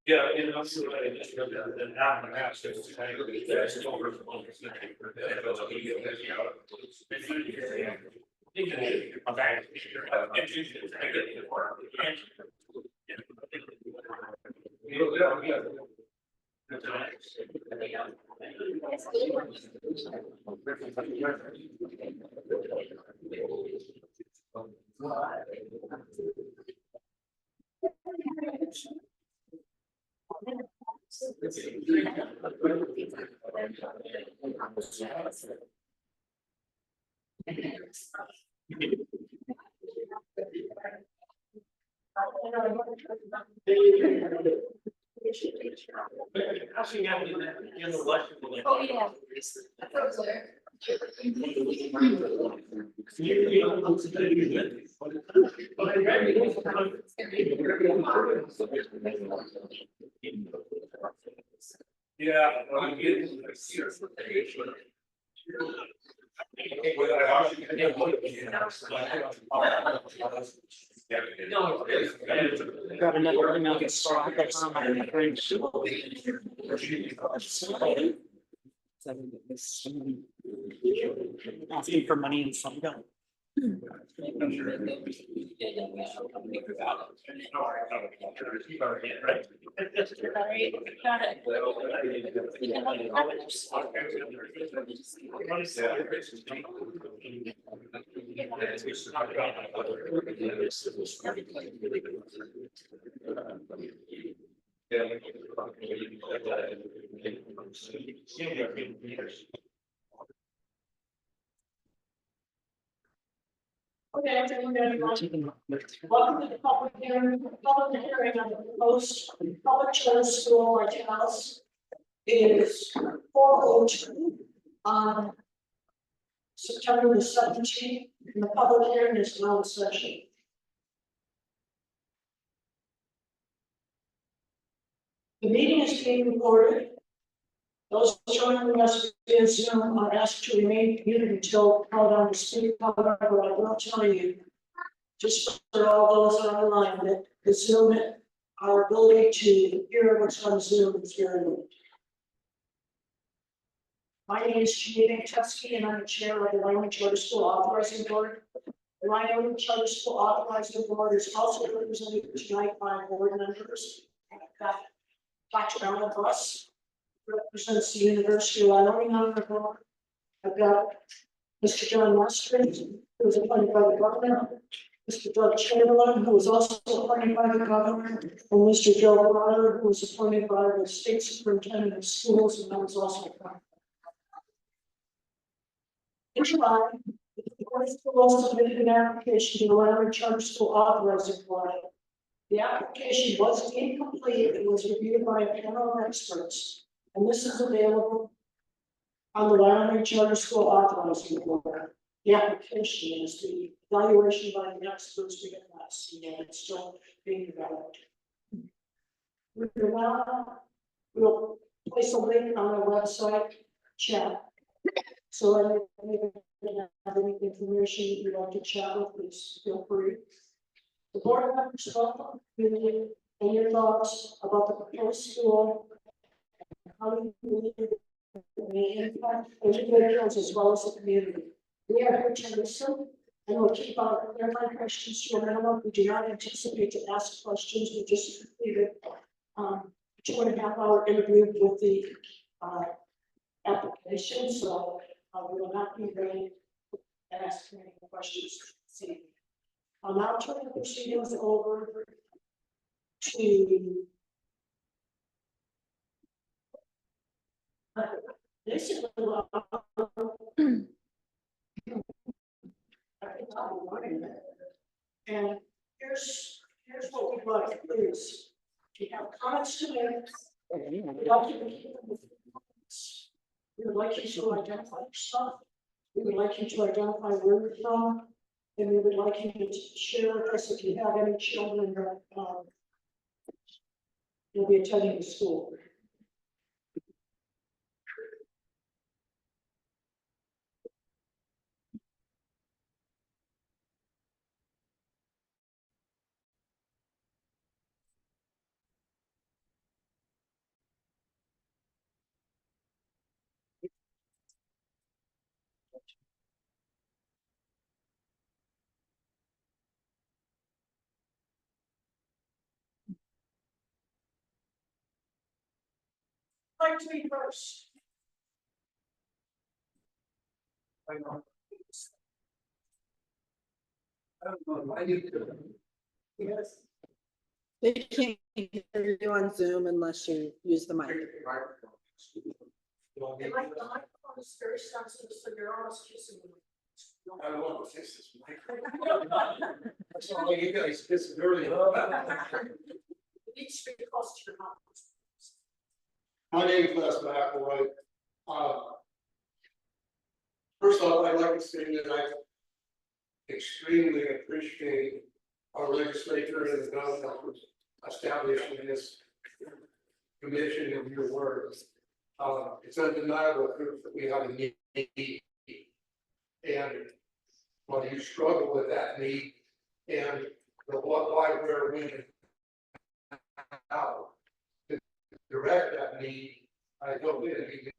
Yeah, and I'm sure I just read that an hour and a half, so it's kind of, that's over. Oh, yeah. I thought it was there. Yeah. Got another email that's on my fridge. Asking for money and some don't. Alright, got it. Okay, everyone, welcome to the public hearing on the proposed public charter school at Vitalis. It is 4:02 on September the 17th, and the public hearing is now in session. The meeting is being recorded. Those joining us via Zoom are asked to remain muted until called on to speak. However, I will tell you, just for all those on the line, that the Zoom, our ability to hear what's on Zoom is very limited. My name is Jeannie Teskey, and I'm the chair of the Wyoming Charter School Authorizing Board. The Wyoming Charter School Authorizing Board is also represented tonight by board members. Dr. Ellen Buss represents the University of Wyoming on the board. I've got Mr. John Mustard, who was appointed by the governor, Mr. Doug Chamberlain, who was also appointed by the governor, and Mr. Joe Rotter, who was appointed by the state superintendent of schools, and that was also appointed. In July, the Board of Schools submitted an application to the Wyoming Charter School Authorizing Board. The application was incomplete. It was reviewed by a panel of experts, and this is available on the Wyoming Charter School Authorizing Board. The application is the evaluation by the experts we have not seen yet. It's still being developed. We'll place a link on our website chat. So if you have any information you'd like to chat with, please feel free. The board members welcome community and your thoughts about the proposed school and how you believe it may impact individuals as well as the community. We are here to listen and we'll keep our clarifying questions to a minimum. We do not anticipate to ask questions. We just completed 2.5-hour interview with the application, so we will not be ready to ask any questions. I'll now turn the proceedings over to basically and here's what we'd like to do is if you have comments to make, we would like you to identify yourself. We would like you to identify where you're from, and we would like you to share with us if you have any children that will be attending the school. like to be first? I know. I don't know, I need to. Yes. They can't hear you on Zoom unless you use the mic. The microphone is very sensitive, so you're almost kissing me. I don't want to fix this mic. That's all you guys, this is early. It needs to be close to your mouth. My name is Les McElroy. First off, I'd like to say that I extremely appreciate our legislature and the government for establishing this commission of your words. It's undeniable proof that we have a need. And when you struggle with that need and the what, why, where, when, how to direct that need, I don't think it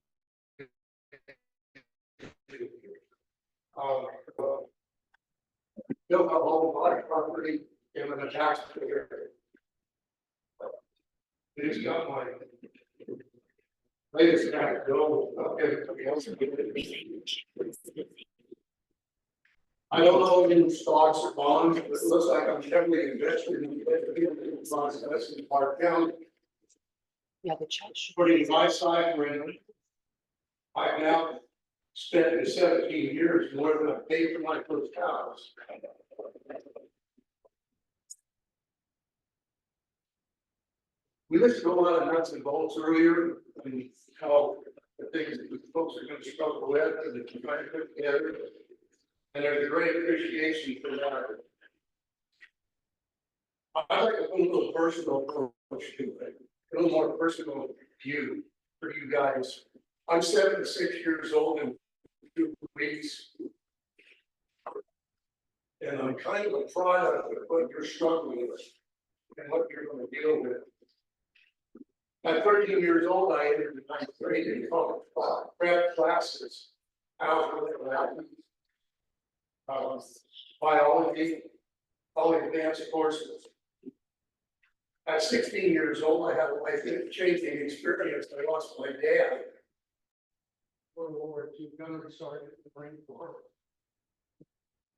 built a whole lot of property and with a taxpayer. It has got my latest kind of bill. I don't know if in stocks or bonds, but it looks like I'm heavily invested in bonds in Park County. Yeah, the judge. Putting my side rent. I've now spent in 17 years more than I paid for my first house. We listened to a lot of nuts and bolts earlier, and how the things that the folks are going to struggle with and that you're trying to put together. And there's a great appreciation for that. I like to put a little personal approach to it, a little more personal view for you guys. I'm 76 years old in 2 weeks. And I'm kind of a product of what you're struggling with and what you're going to deal with. At 13 years old, I entered the 9th grade in college prep classes, algebra, biology, all advanced courses. At 16 years old, I had a life-changing experience. I lost my dad. World War II gunner sergeant in the Marine Corps.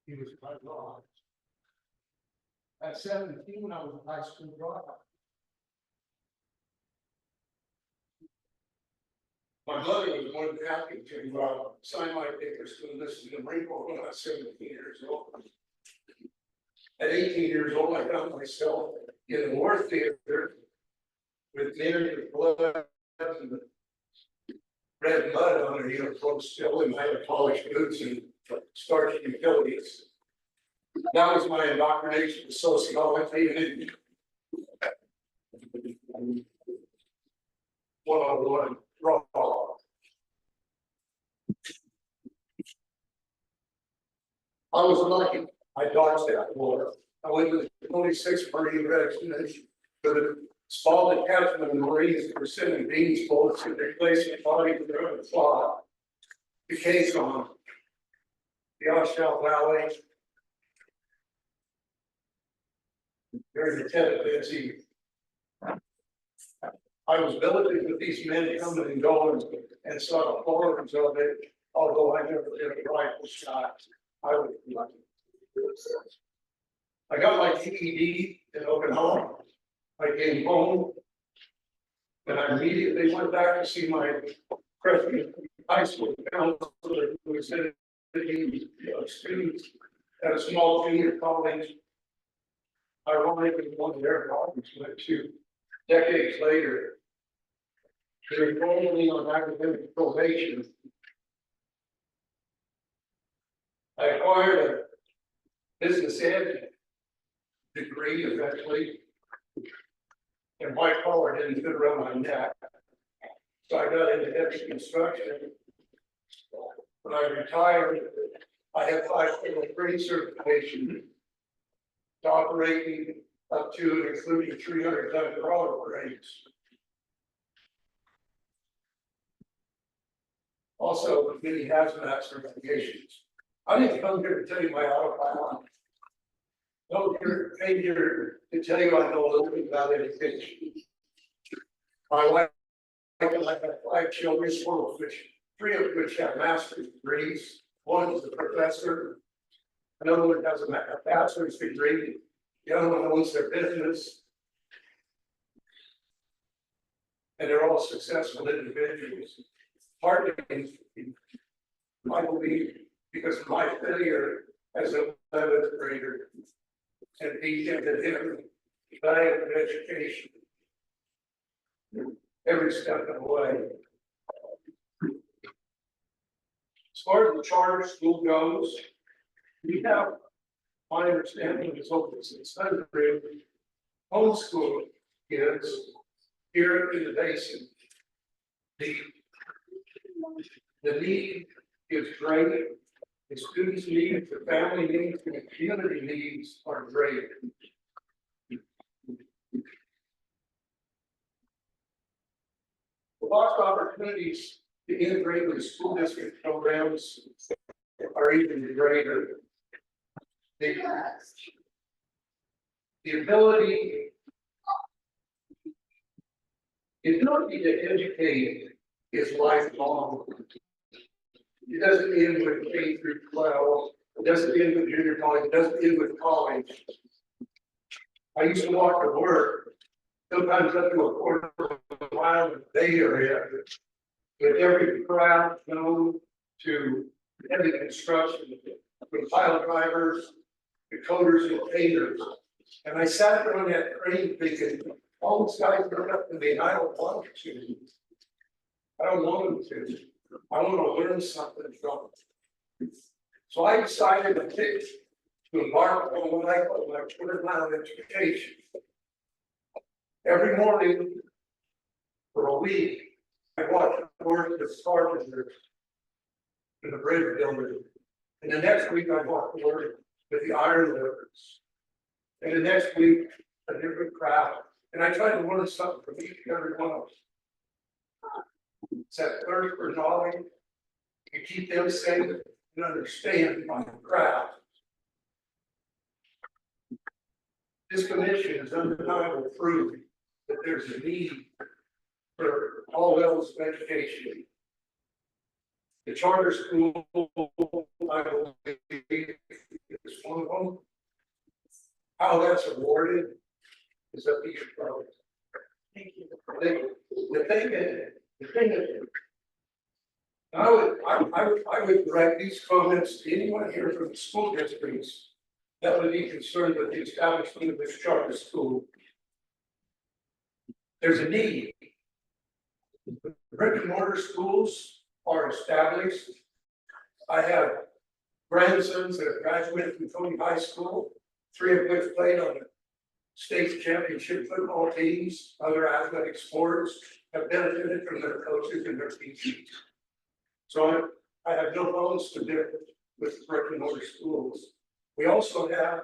He was my dog. At 17, I was a high school dropout. My mother was more than happy to sign my papers to enlist in the Marine Corps when I was 17 years old. At 18 years old, I found myself in the war theater with men with blood and red mud on their uniforms still, and I had polished boots and starched utilities. That was my indoctrination to sociology and one-on-one raw. I was lucky. I dodged that war. I went to the 26th Marine Regiment for the small detachment of the Marines that were sending beans bullets to replace the body of their own flaw. The Kazon, the Oshkosh Valley, during the Tennessee. I was militant with these men coming and going and saw the horrors of it, although I never did a rifle shot. I was lucky. I got my GED in Okinawa. I came home and I immediately went back to see my freshman high school counselor who was sending students at a small junior college. Ironically, one of their colleagues went to decades later. They were only on academic probation. I acquired a business ed degree eventually, and white collar didn't fit around my neck. So I got into heavy construction. When I retired, I had 503 certification to operating up to and including 300-ton crawler cranes. Also, many hazmat certifications. I didn't come here to tell you my autopilot. No, came here to tell you I know a little bit about education. My wife I have 5 children, 3 of which have master's degrees. One is a professor. Another one has a bachelor's degree. The other one owns their business. And they're all successful individuals. Partly, I believe, because of my failure as a 11th grader and being gifted him value of education every step of the way. As far as the charter school goes, we have, my understanding is open since homeschool kids here in the basin. The need is great. The students' needs, the family needs, and the community needs are great. The lost opportunities to integrate with school district programs are even greater. The ability to educate is lifelong. It doesn't end with K through 12. It doesn't end with junior college. It doesn't end with college. I used to walk to work, sometimes up to a quarter of a mile in the Bay Area, with every craft known to heavy construction, with pile drivers, the coders and painters. And I sat there on that train thinking, all these guys are up to me, and I don't want to. I don't want them to. I want to learn something from them. So I decided to embark on what I call my 100-mile education. Every morning for a week, I walked to work with carpenters in the bridge building. And the next week I walked to work with the iron workers. And the next week, a different craft. And I tried to learn something from each and every one of them. It's that thirst for knowledge. You keep them safe and understand my craft. This commission is undeniable proof that there's a need for all levels of education. The charter school, I believe, is one of them. How that's awarded is up to you, brother. Thank you. The thing is, I would direct these comments to anyone here from the school districts that would be concerned with the establishment of this charter school. There's a need. Brick and mortar schools are established. I have grandsons that have graduated from Tony High School, 3 of which played on the state championship football teams, other athletic sports, have benefited from their coaches and their teachers. So I have no bones to do with brick and mortar schools. We also have.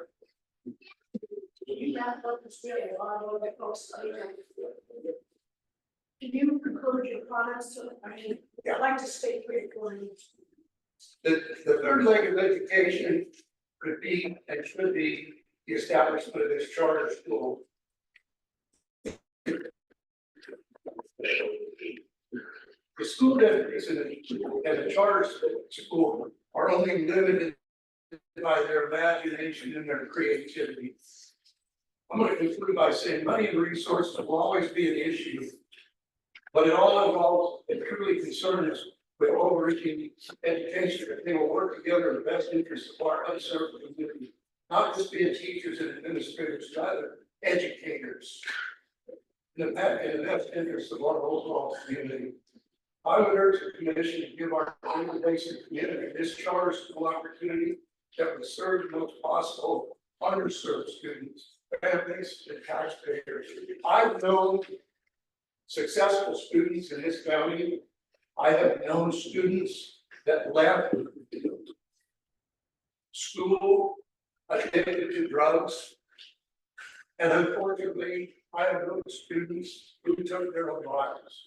Can you conclude your comments? I mean, I'd like to stay pretty clear. The third leg of education could be and should be the establishment of this charter school. The school districts and the charter school are only limited by their imagination and their creativity. I'm going to conclude by saying money and resources will always be an issue, but it all involves and truly concerns with overreaching education. If they will work together in the best interest of our unserved community, not just being teachers and administrators, but other educators, in the best interest of our overall community. I would urge the commission to give our basic community this charter school opportunity that would serve the most possible underserved students, families, and taxpayers. I've known successful students in this county. I have known students that left school addicted to drugs. And unfortunately, I have known students who took their own lives.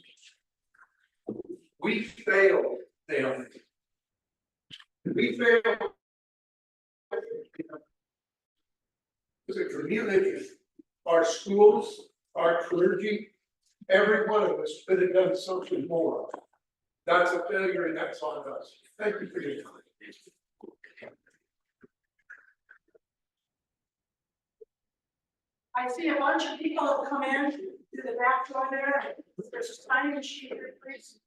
We failed them. We failed as a community, our schools, our clergy, Every one of us could have done something more. That's a failure and that's on us. Thank you for your time. I see a bunch of people have come in to the back door there. There's a sign sheet here, please.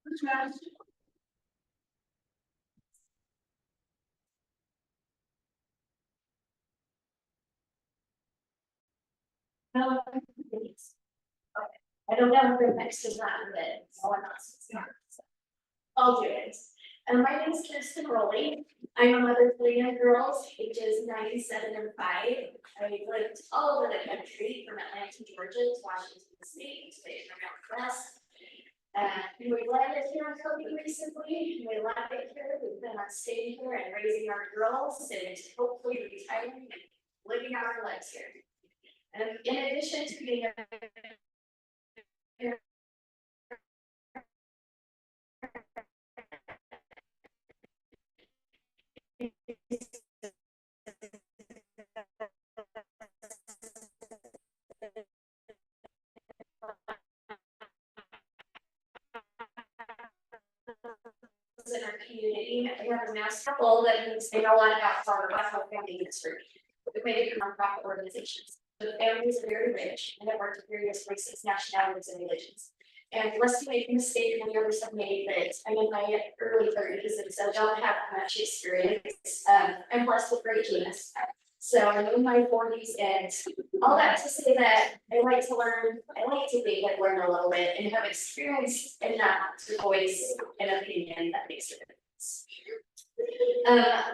Who's next? No, please. Okay. I don't know if next is not, but someone else is not. So I'll do it. My name is Kirsten Rowley. I'm a mother of 3 young girls, ages 97 and 5. I lived all over the country, from Atlanta, Georgia, to Washington State, to the Northwest. We landed here in Kobe recently. We landed here. We've been on staying here and raising our girls, and hopefully retiring and living out our lives here. And in addition to being a in our community, we have a master goal that means they know a lot about farm family history. We made it nonprofit organizations. The families are very rich and have worked with various races, nationalities, and religions. And lest you make a mistake, and the others have made that I'm in my early 30s, and so don't have much experience. I'm blessed with great genius. So I'm in my 40s, and all that to say that I like to learn, I like to think and learn a little bit and have experience enough to voice an opinion that makes a difference.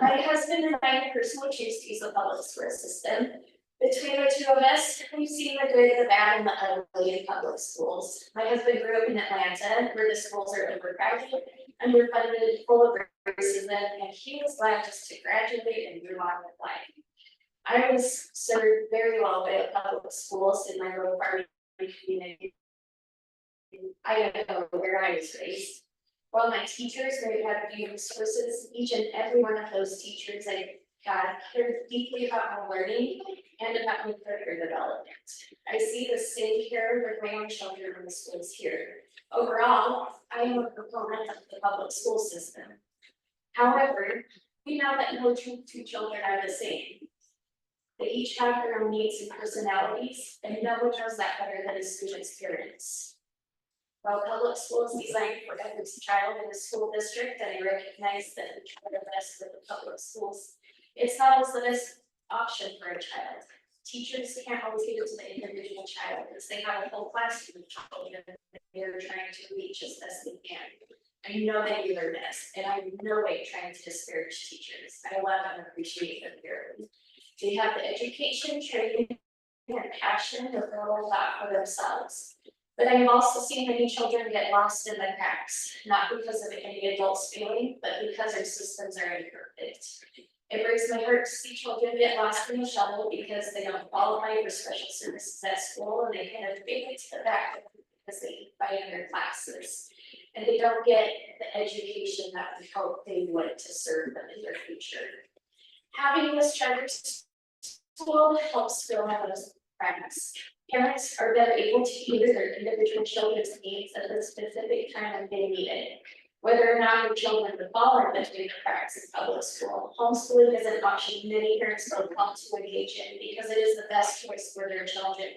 My husband and I personally choose to use the public school system. Between the two of us, we've seen the good, the bad, and the ugly in public schools. My husband grew up in Atlanta, where the schools are overcrowded, underfunded, full of racism, and he was glad just to graduate and move on with life. I was served very well by public schools in my rural farming community. I don't know where I was raised. While my teachers may have few resources, each and every one of those teachers I cared deeply about my learning and about my career development. I see the same care with my own children in the schools here. Overall, I am a proponent of the public school system. However, we know that no two children are the same. They each have their own needs and personalities, and no one knows that better than a student's parents. While public school is designed for every child in the school district, and I recognize that we try our best with the public schools, it's not always the best option for a child. Teachers can't always get to the individual child because they have a whole classroom of children that they're trying to reach as best they can. I know they do their best, and I'm in no way trying to disparage teachers. I love and appreciate them dearly. They have the education, training, and passion to grow a lot for themselves. But I have also seen many children get lost in the cracks, not because of any adults failing, but because our systems are imperfect. It breaks my heart to see children get lost in the shuttle because they don't qualify for special services at school, and they kind of fade to the back because they fight in their classes. And they don't get the education that we hope they would to serve them in their future. Having this charter school helps fill those cracks. Parents are better able to cater their individual children's needs at the specific time when they need it. Whether or not your children would fall in between the cracks in public school, homeschooling is an option many parents don't want to engage in because it is the best choice for their children.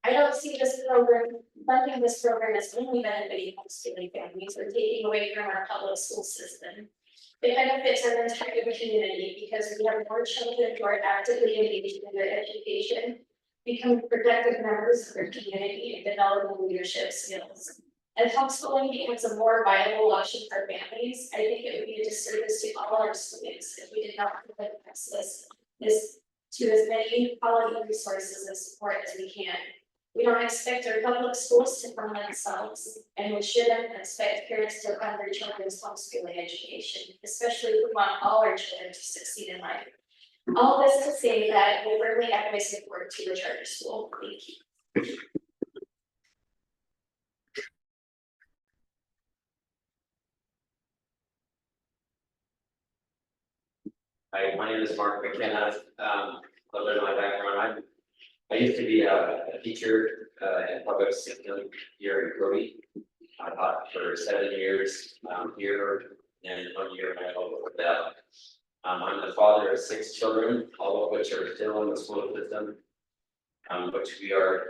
I don't see this program, funding this program as only benefiting homeschooling families or taking away from our public school system. It benefits our entire community because we have more children who are actively engaged in their education, becoming productive members of their community and developing leadership skills. As homeschooling becomes a more viable option for families, I think it would be a disservice to all our students if we did not provide access to as many quality resources and support as we can. We don't expect our public schools to fund themselves, and we shouldn't expect parents to fund their children's homeschooling education, especially if we want all our children to succeed in life. All this to say that we firmly have my support to the charter school. Thank you. Hi, my name is Mark McKenna. A little bit of my background. I used to be a teacher in public system here in Cody. I taught for 7 years here and 1 year in Idaho with that. I'm the father of 6 children, all of which are still in the school system. Which we are,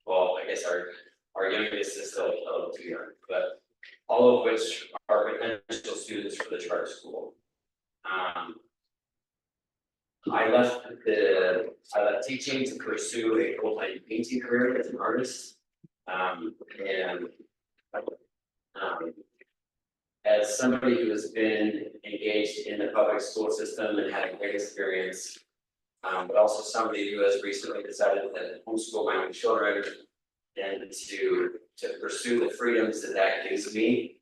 well, I guess our youngest is still a little too young, but all of which are potential students for the charter school. I left teaching to pursue a full-time painting career as an artist. As somebody who has been engaged in the public school system and had a great experience, but also somebody who has recently decided to homeschool my own children and to pursue the freedoms that gives me.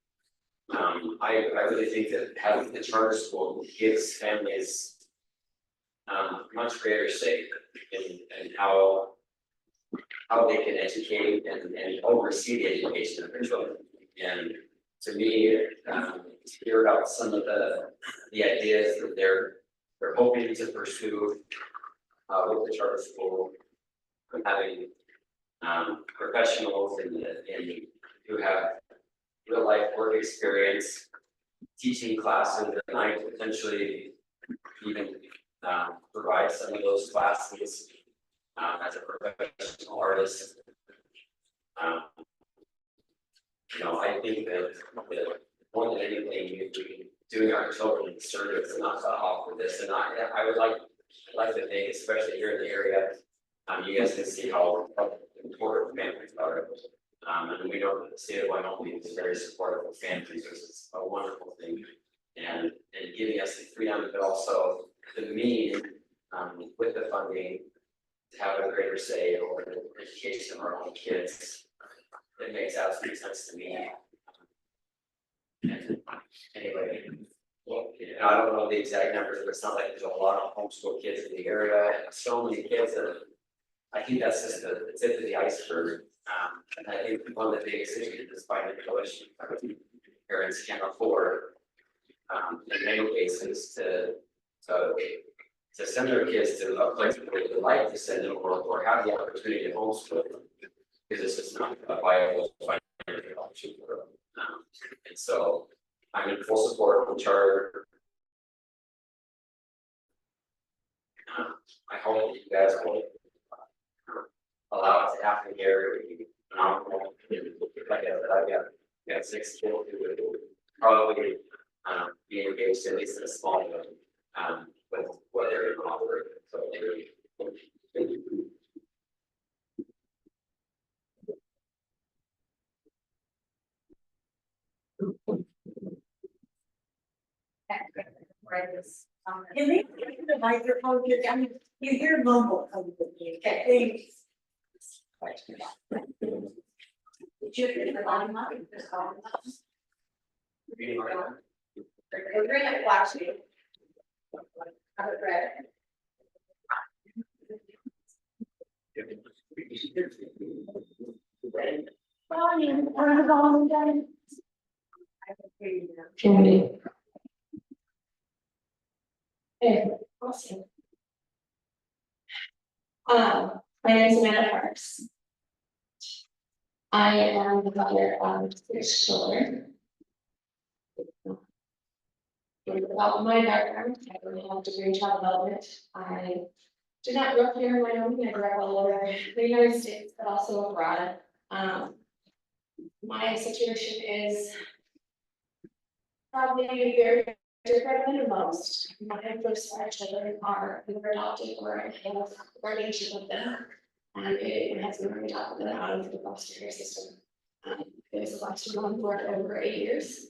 I really think that having the charter school gives families much greater say in how they can educate and oversee the education of their children. And to me, to hear about some of the ideas that they're hoping to pursue with the charter school, having professionals who have real life work experience, teaching classes, and I potentially even provide some of those classes as a professional artist. I think that more than anything, we doing our children service not to offer this, and I would like to think, especially here in the area, you guys can see how important families are. And we know that the state of Wyoming is very supportive of families, which is a wonderful thing, and giving us the freedom, but also the means with the funding to have a greater say over the education of our own kids. It makes absolute sense to me. Anyway, well, I don't know the exact numbers, but it's not like there's a lot of homeschool kids in the area, and so many kids that I think that's just the tip of the iceberg. And I think one of the biggest issues is financial issues parents can't afford, in many cases, to send their kids to a place where they would like to send them or have the opportunity to homeschool them, because it's just not a viable financial option for them. And so I'm in full support of the charter. I hope that you guys will allow it to happen here. Like I said, I've got 6 people who would probably be engaged at least in a small way with what they're going to offer. So thank you. Can they get the microphone, because I mean, you hear mumble coming from you, okay? Did you agree with line up? We're gonna watch you. Have it read. Okay, awesome. My name is Amanda Parks. I am the mother of 6 children. About my background, I really have a degree in child development. I did not grow up here in Wyoming. I grew up all over the United States, but also abroad. My situation is probably very different than most. My first 5 children are either adopted or I have guardianship with them. And it has been adopted them out of the foster care system. It was a foster home for over 8 years.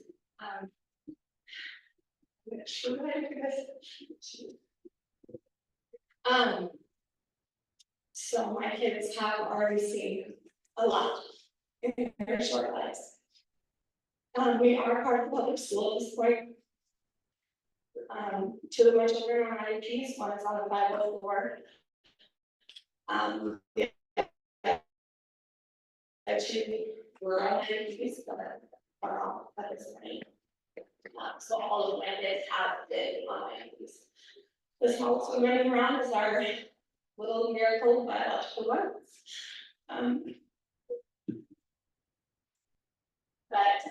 So my kids have already seen a lot in their short lives. We are part of the public school at this point. 2 of my children are on IEPs, one is on a 504. Actually, we're on IEPs, but are all at this point. So all of my kids have been on IEPs. This house we're running around is our little miracle biological one. But,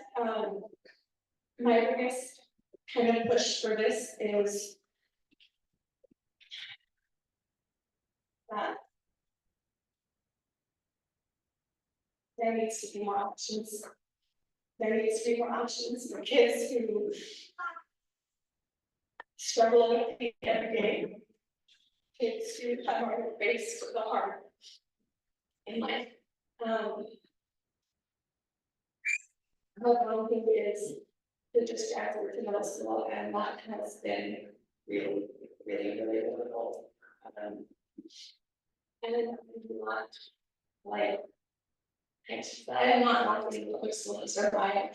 my biggest kind of push for this is that there needs to be more options. There needs to be more options for kids who struggle with the every day. Kids who have are faced with the hard in life. One thing is the just after to middle school, and that has been really, really, really difficult. And not like, I am not knocking the public school system. I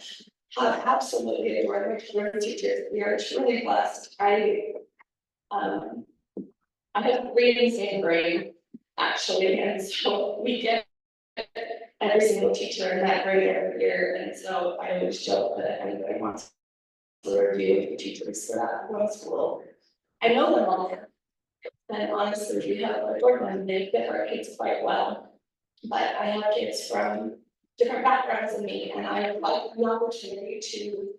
have absolutely adored my children's teachers. We are truly blessed. I have 3 in the same grade, actually, and so we get every single teacher in that grade every year, and so I always joke that anybody wants to review the teachers for that one school. I know them all, and honestly, we have adored them. They fit our kids quite well, but I have kids from different backgrounds than me, and I would like the opportunity to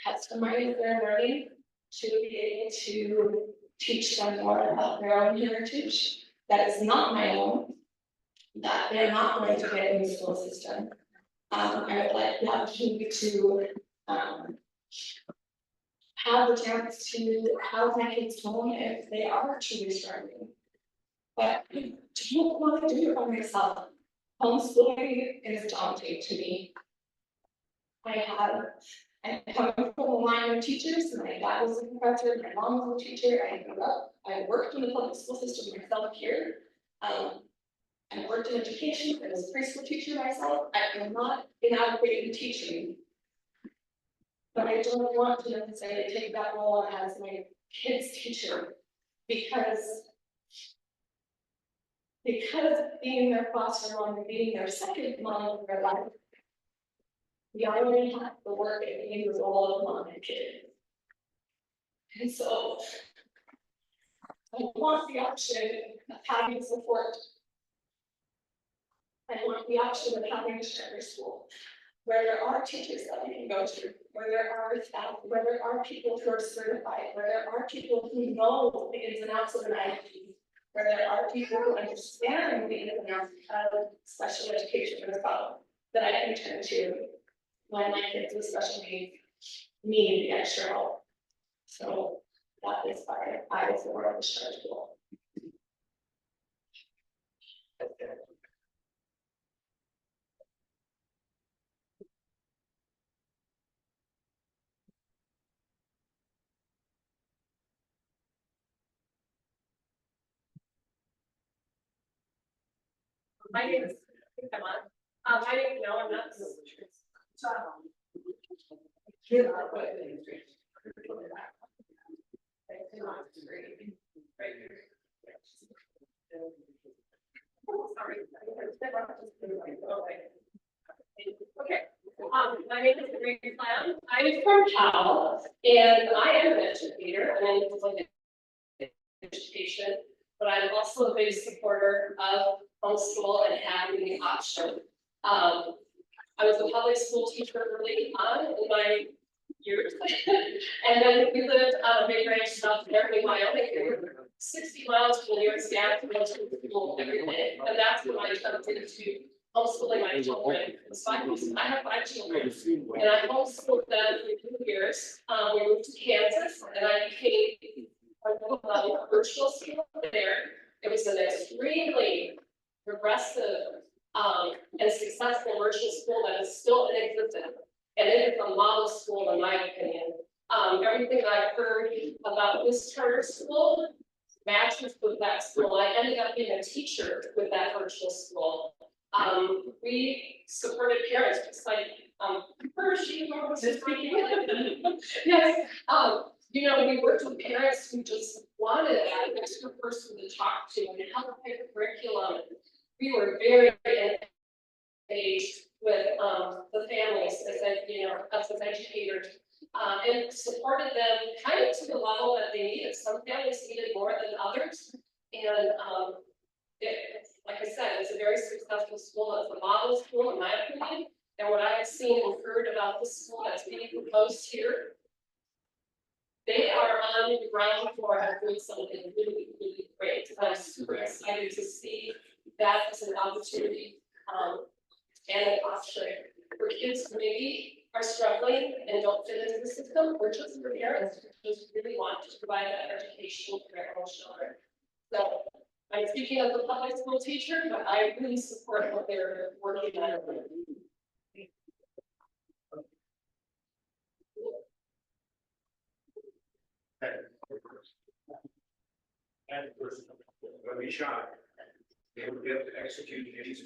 customize their learning to be able to teach them more about their own heritage that is not my own, that they're not going to get in the school system. I would like the opportunity to have the chance to have my kids home if they are truly struggling. But I don't want to do it by myself. Homeschooling is daunting to me. I'm coming from a line of teachers. My dad was a professor, my mom was a teacher. I worked in the public school system myself here. I worked in education. I was a preschool teacher myself. I am not inadequate in teaching, but I don't want to necessarily take that role as my kids' teacher because being their foster mom and being their second mom in their life, we already have the work at being the role of mom and kid. And so I want the option of having support. I want the option of having a charter school where there are teachers that we can go to, where there are staff, where there are people who are certified, where there are people who know the ins and outs of an IEP, where there are people who understand the ins and outs of special education as well, that I can turn to when my kids with special needs need the extra help. So that is why I was aware of the charter school. My name is, come on. My name is no, I'm not. Okay. My name is Green Clown. I'm from Cal, and I am an educator, and I'm like education, but I'm also a big supporter of homeschool and having the option. I was a public school teacher early on in my years, and then we lived on a big ranch south there in Wyoming. 60 miles from the nearest gas to go to school every day, and that's when I jumped into homeschooling my children. So I have 5 children, and I homeschooled them for 2 years. We moved to Kansas, and I became a virtual school there. It was an extremely progressive and successful virtual school that is still in existence, and it is a model school in my opinion. Everything I've heard about this charter school matches with that school. I ended up being a teacher with that virtual school. We supported parents, just like first you were just speaking. Yes. You know, we worked with parents who just wanted that extra person to talk to and help pick the curriculum. We were very engaged with the families as us as educators, and supported them kind of to the level that they needed. Some families needed more than others, and like I said, it's a very successful the school that's the model school, in my opinion. And what I've seen and heard about the school that's being proposed here. They are on the ground floor and doing something really, really great. I'm super excited to see that as an opportunity, and an option for kids who maybe are struggling and don't fit into the system, or just for parents who just really want to provide that education for their own children. So I'm speaking as a public school teacher, but I really support what they're working on. And the person will be shot. They will be able to execute these.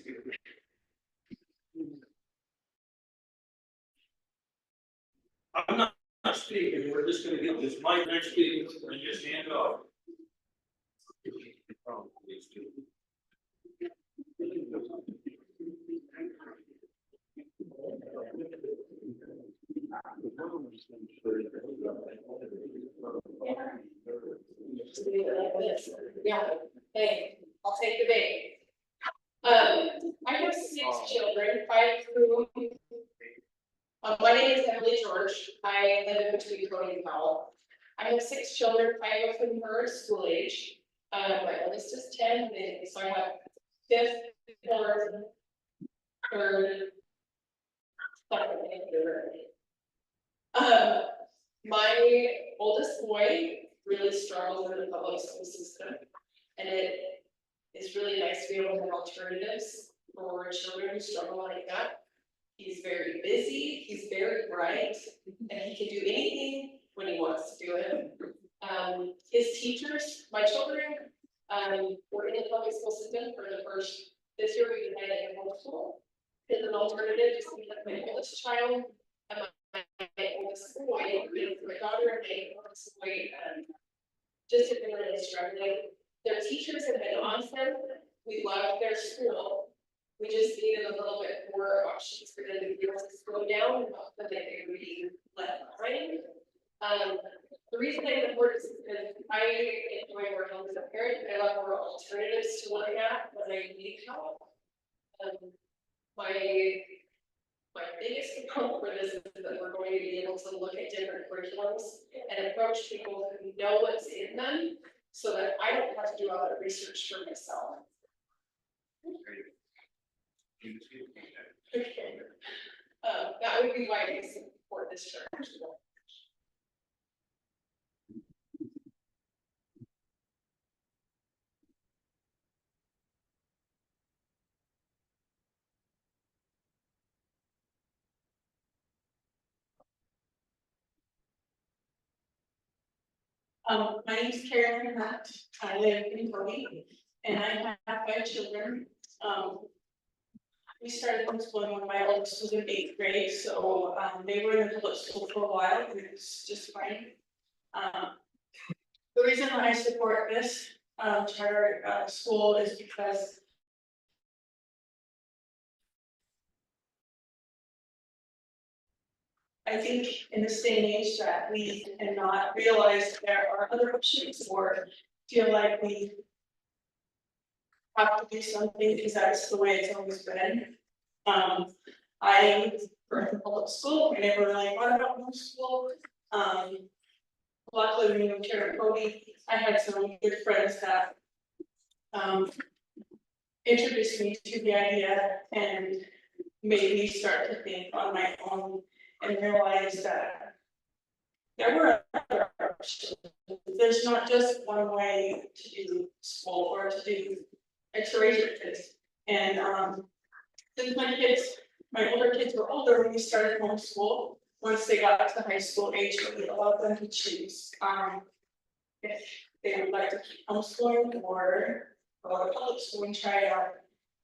I'm not speaking, we're just gonna get this mic next speaking and just hand it off. Yeah, hey, I'll take the bait. I have 6 children, 5 who. My name is Emily George. I live in between Cody and Powell. I have 6 children, 5 of whom are school age. My oldest is 10, so I have 5th, 4th, 3rd, 2nd, and 3rd. My oldest boy really struggles in the public school system, and it is really nice to be able to have alternatives for children who struggle like that. He's very busy, he's very bright, and he can do anything when he wants to do it. His teachers, my children, were in the public school system for the first, this year we decided to homeschool. As an alternative, just because my oldest child and my oldest boy, my daughter and my oldest boy, just have been really struggling. Their teachers have been awesome. We love their school. We just needed a little bit more options for them to be able to slow down and not that they would be left behind. The reason I support this is because I enjoy working as a parent. I love more alternatives to look at when I need help. My biggest hope for this is that we're going to be able to look at different curriculums and approach people who know what's in them, so that I don't have to do all that research for myself. That would be why I support this church. My name is Carolyn Hunt. I live in Cody, and I have 5 children. We started homeschooling when my oldest was in 8th grade, so they were in the public school for a while, and it's just fine. The reason I support this charter school is because I think in this day and age that we cannot realize there are other options, or feel like we have to do something because that's the way it's always been. I grew in public school, I never really thought about homeschool. Luckily, when we moved here in Cody, I had some good friends that introduced me to the idea and made me start to think on my own and realize that there were other options. There's not just one way to do school or to do to raise your kids. And since my older kids were older when we started homeschool, once they got to high school age, we allowed them to choose if they would like to keep homeschooling or go to public school and try it out.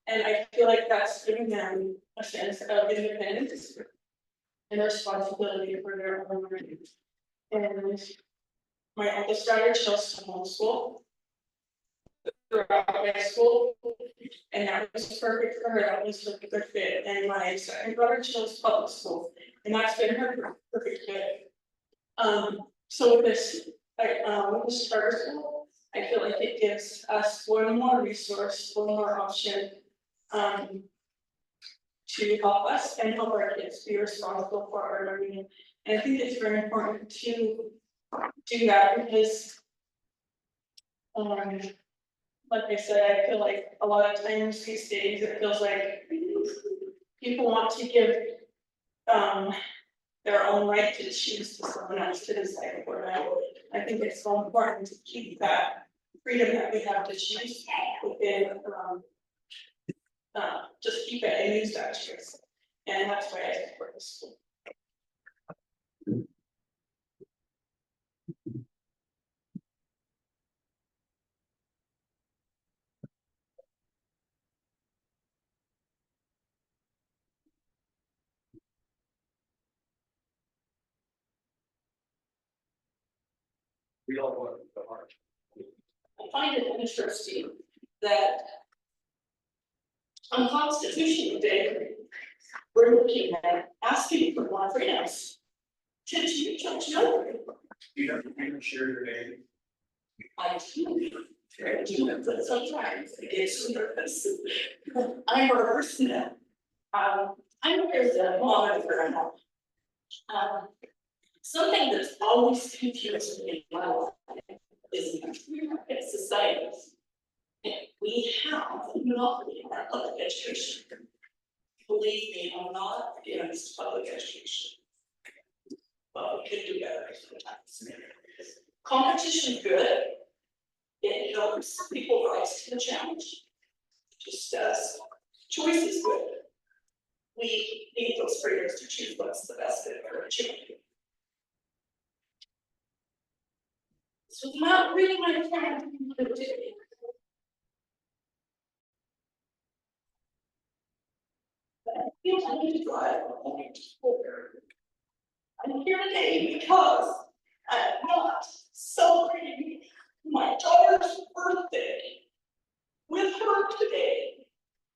And I feel like that's giving them a sense of independence and responsibility for their own learning. And my oldest daughter chose to homeschool throughout high school, and that was perfect for her. That was a good fit. And my second daughter chose public school, and that's been her perfect fit. So with this charter school, I feel like it gives us one more resource, one more option. to help us and help our kids be responsible for our learning. And I think it's very important to do that because like I said, I feel like a lot of times these days, it feels like people want to give their own right to choose to someone else to decide for them. I think it's so important to keep that freedom that we have to choose within, just keep it and use that choice. And that's why I support the school. We all want the heart. I find it interesting that on Constitution Day, we're looking at asking for more freedoms. Did you judge no? You have to share your name. I do, but sometimes it gets nervous. I'm a person that, I'm a person, well, I'm a friend. Something that's always confused me in my life is in society. We have a monopoly on our public education. Believe me, I'm not against public education. But we could do better sometimes. Competition is good. It helps people rise to the challenge. Just as choice is good. We need those freedoms to choose what's the best fit for our children. So not really my plan to do. But I feel I need to drive a point forward. I'm here today because I'm not celebrating my daughter's birthday with her today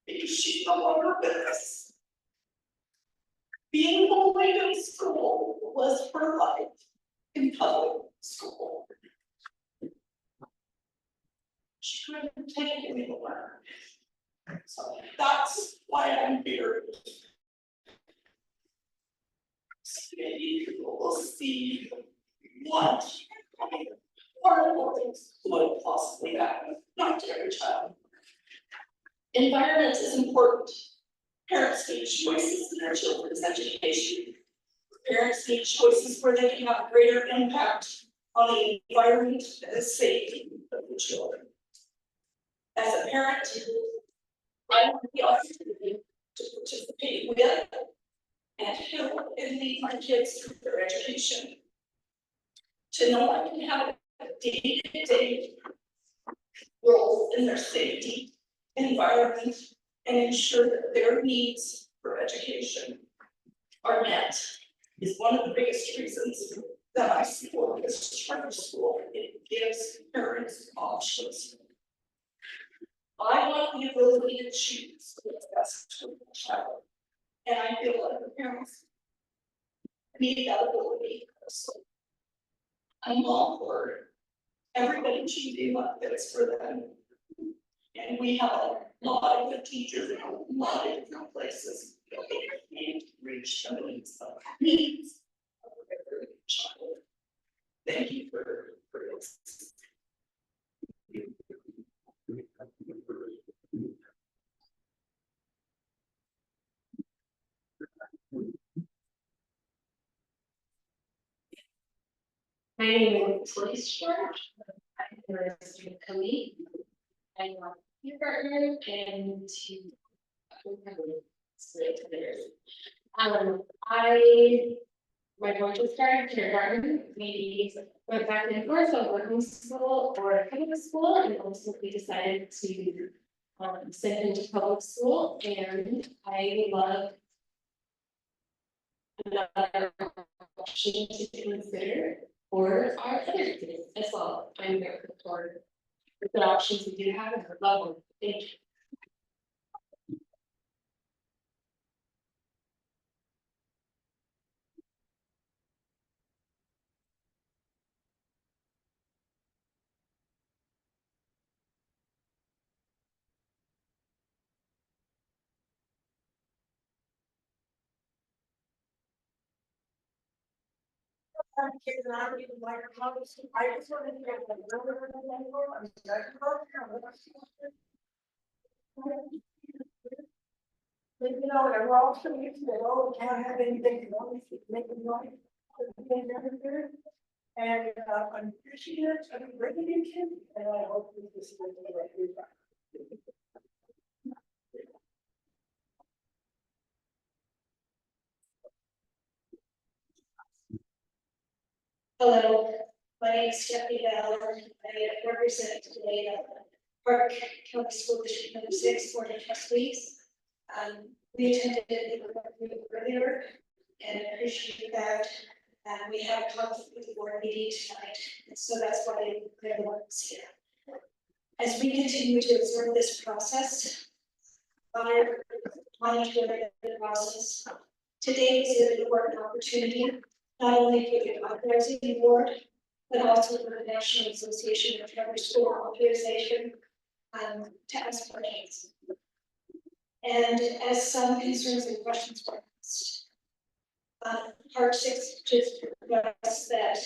because she's no longer with us. Being bullied in school was her life in public school. She couldn't take it anymore. So that's why I'm here. So maybe people will see what horrible things would possibly happen, not to every child. Environment is important. Parents need choices in their children's education. Parents need choices where they can have a greater impact on the environment and the safety of the children. As a parent, I want the opportunity to participate with and help and lead my kids through their education. To know I can have a day-to-day role in their safety, environment, and ensure that their needs for education are met is one of the biggest reasons that I support this charter school. It gives parents options. I want the ability to choose what's best for the child. And I feel like the parents need that ability. So I'm all for everybody choosing what fits for them. And we have a lot of good teachers in a lot of different places. And reach the needs of every child. Thank you for this. My name is Liz George. I'm a student colleague. I'm a kindergartner and my boy just started kindergarten. We went back and forth on working school or public school, and ultimately decided to send him to public school. And I love another option to consider for our other kids as well. I'm grateful for the options we do have and I love them. Thank you. have kids and I don't even like how this, I just want to get the number of you know, and we're all sitting here, oh, we can't have anything, wrong, making noise. And I'm appreciative, I'm recognition, and I hope this is the right way. Hello, my name is Stephanie Ballard. I represent today the Park County School District number 6 Board of Trustees. We attended the meeting earlier and appreciate that. We have a conflict with the board meeting tonight, and so that's why everyone's here. As we continue to observe this process, monitor the process, today is an important opportunity, not only for the authorizing board, but also for the National Association of Charter School Authorization, to ask questions. And as some concerns and questions were asked, Part 6 just requests that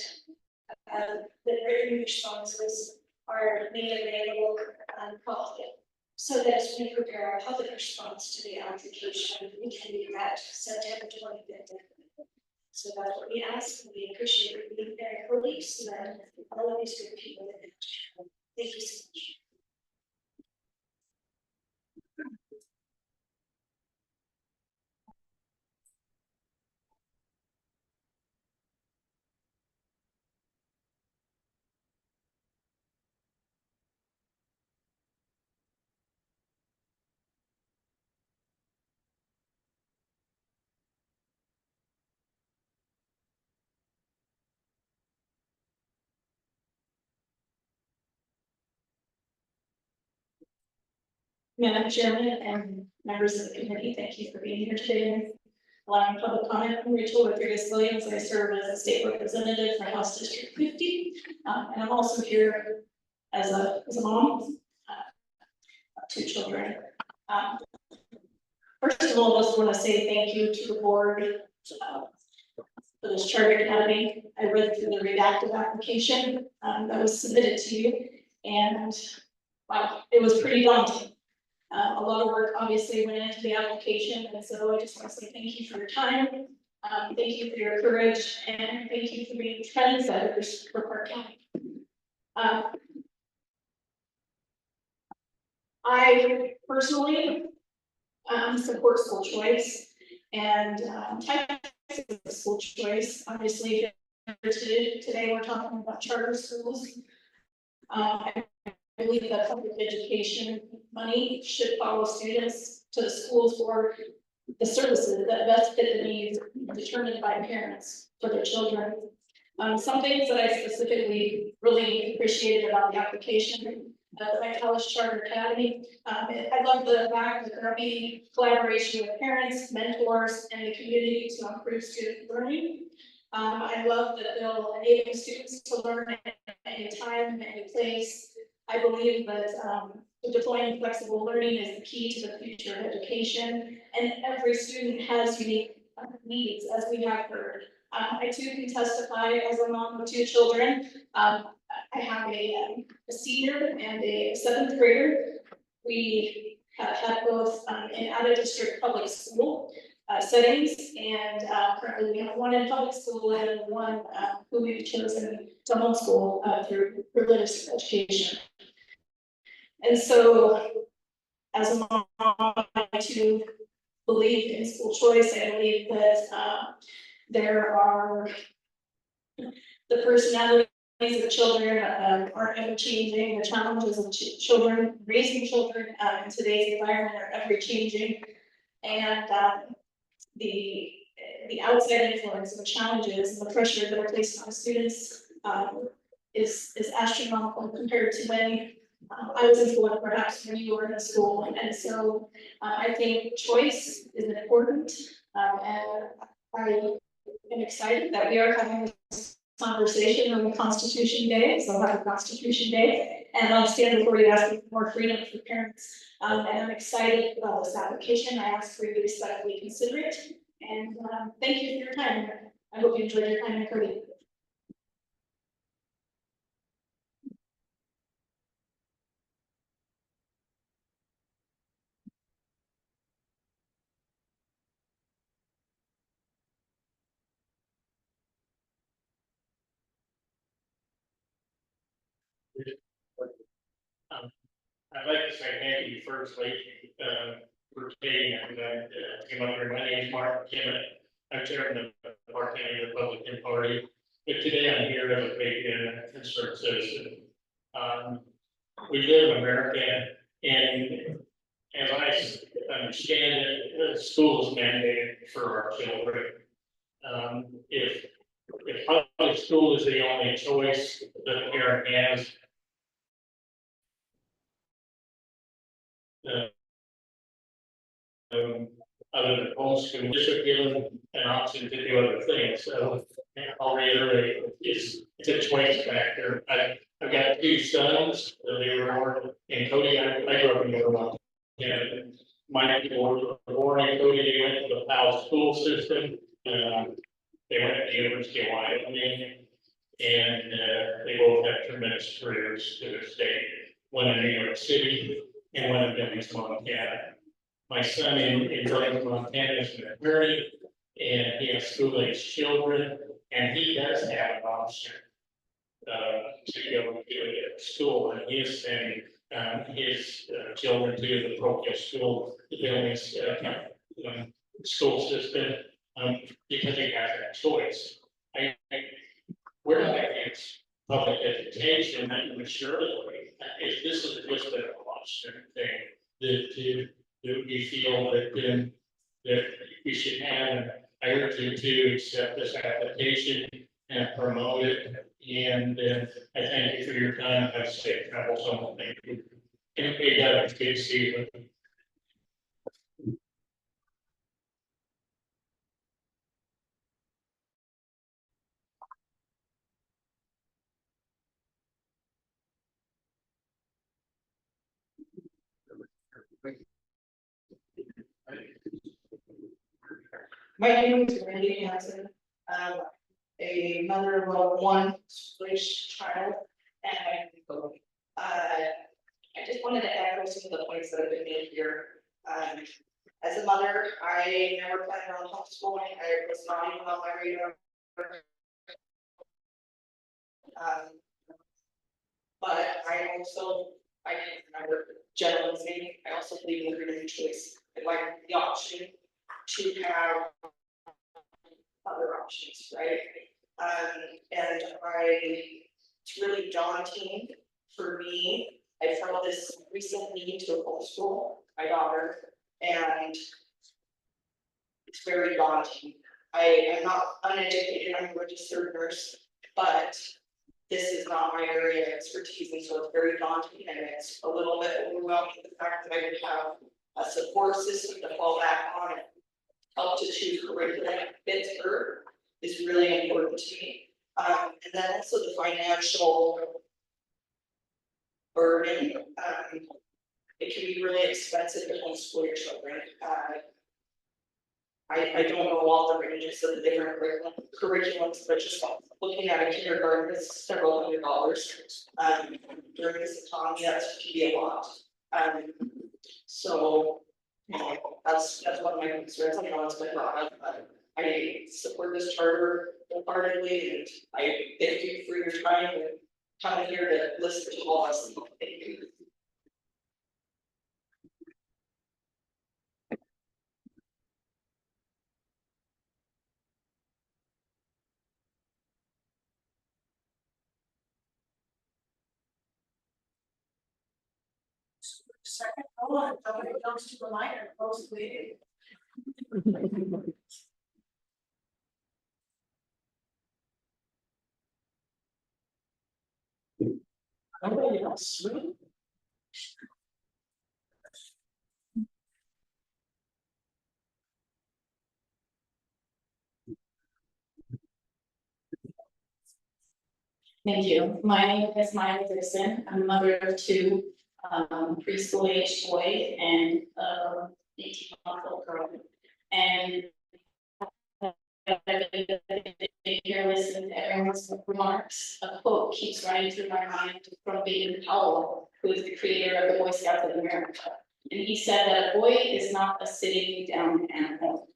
the written responses are made available promptly, so that as we prepare our public response to the application, we can be at September 25th. So that's what we ask. We appreciate it being very early, so that all of these good people. Thank you so much. Madam Chairman and members of the committee, thank you for being here today and allowing public comment. I'm Rachel Williams. I serve as a state representative for House District 50. And I'm also here as a mom of 2 children. First of all, I just want to say thank you to the board for this charter academy. I read through the redacted application that was submitted to you, and wow, it was pretty daunting. A lot of work obviously went into the application, and so I just want to say thank you for your time. Thank you for your courage, and thank you for being trendsetters for Park County. I personally support school choice and types of school choice. Obviously, today we're talking about charter schools. I believe that public education money should follow students to the schools for the services that best fit the needs determined by parents for their children. Some things that I specifically really appreciated about the application, the Vitalis Charter Academy. I love the fact that there will be collaboration with parents, mentors, and the community to improve student learning. I love that they'll enable students to learn at any time, and any place. I believe that deploying flexible learning is the key to the future of education, and every student has unique needs, as we have heard. I too can testify as a mom of 2 children. I have a senior and a 7th grader. We have had both in out-of-district public school settings, and currently we have 1 in public school and 1 who we've chosen to homeschool through religious education. And so, as a mom, I too believe in school choice. I believe that there are the personalities of children aren't ever changing. The challenges of children, raising children in today's environment are ever changing, and the outside influence and the challenges and the pressure that are placed on students is astronomical compared to when I was in school, perhaps when you were in school. And so I think choice is important, and I am excited that we are having this conversation on Constitution Day. So happy Constitution Day, and I'll stand before you asking for more freedom for parents. And I'm excited about this application. I ask for you to respectfully consider it, and thank you for your time. I hope you enjoyed your time in Kirby. I'd like to say thank you first, lady, for taking and came up here. My name is Mark Kimmett. I'm chairman of the Republican Party, but today I'm here as a big concerned citizen. We live in America, and as I understand it, school is mandated for our children. If public school is the only choice that the parent has, other than homeschool, just are given an option to do other things. So I'll reiterate, it's a choice factor. I've got two sons, they were born in Cody. I grew up in Wyoming. And my people were born in Cody, they went to the Powell school system. They went to the University of Wyoming. And they both have tremendous careers to this day. One in New York City and one in Billings, Montana. My son in Billings, Montana is an attorney, and he has school-age children, and he does have an option to go to school, and he is sending his children to the parochial school, the Billings school system, because he has that choice. We're not against public education, and surely, if this is just an option thing, that we feel that we should have, and I urge you to accept this application and promote it. And I thank you for your time. Have safe travels home. Thank you. And it's good to see you. My name is Randy Hansen. A mother of one Swedish child, and I just wanted to echo some of the points that have been made here. As a mother, I never planned on homeschooling. I was not even on my radar. But I also, I can't remember the gentleman's name. I also believe in freedom of choice. I like the option to have other options, right? And it's really daunting for me. I felt this recent need to homeschool my daughter, and it's very daunting. I am not uneducated, I'm a registered nurse, but this is not my area of expertise, and so it's very daunting, and it's a little bit overwhelming, the fact that I would have a support system to fall back on and help to choose curriculum that fits her is really important to me. And then also the financial burden. It can be really expensive to homeschool your children. I don't know all the ranges of the different curriculums, but just looking at a kindergarten is several $100. During this economy, that can be a lot. So that's one of my concerns. I know it's been brought up. I support this charter wholeheartedly, and I thank you for your time and coming here to listen to all us. Thank you. Second, hold on, nobody comes to the line or close the meeting. Nobody else, really? Thank you. My name is Maya Dixon. I'm a mother of two preschool age boy and 18-month-old girl. And here listening to everyone's remarks, a quote keeps running through my mind from Baden Powell, who is the creator of the Boy Scouts of America. And he said that a boy is not a sitting down animal.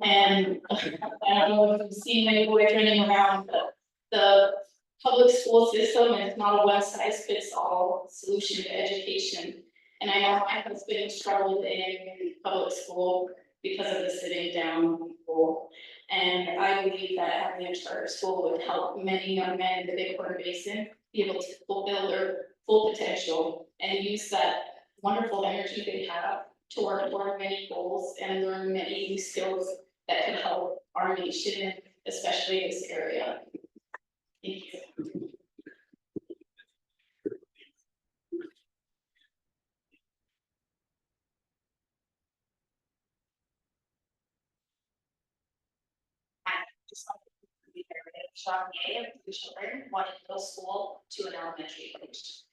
And I don't know if you've seen many boys running around, but the public school system is not a one size fits all solution to education. And I know my husband struggled in public school because of the sitting down rule. And I believe that having a charter school would help many young men in the Big Horn Basin be able to fulfill their full potential and use that wonderful energy they have to work toward many goals and learn many new skills that can help our nation, especially this area. Thank you. Just like be there, Sean A. of the children wanted to go to school to an elementary age.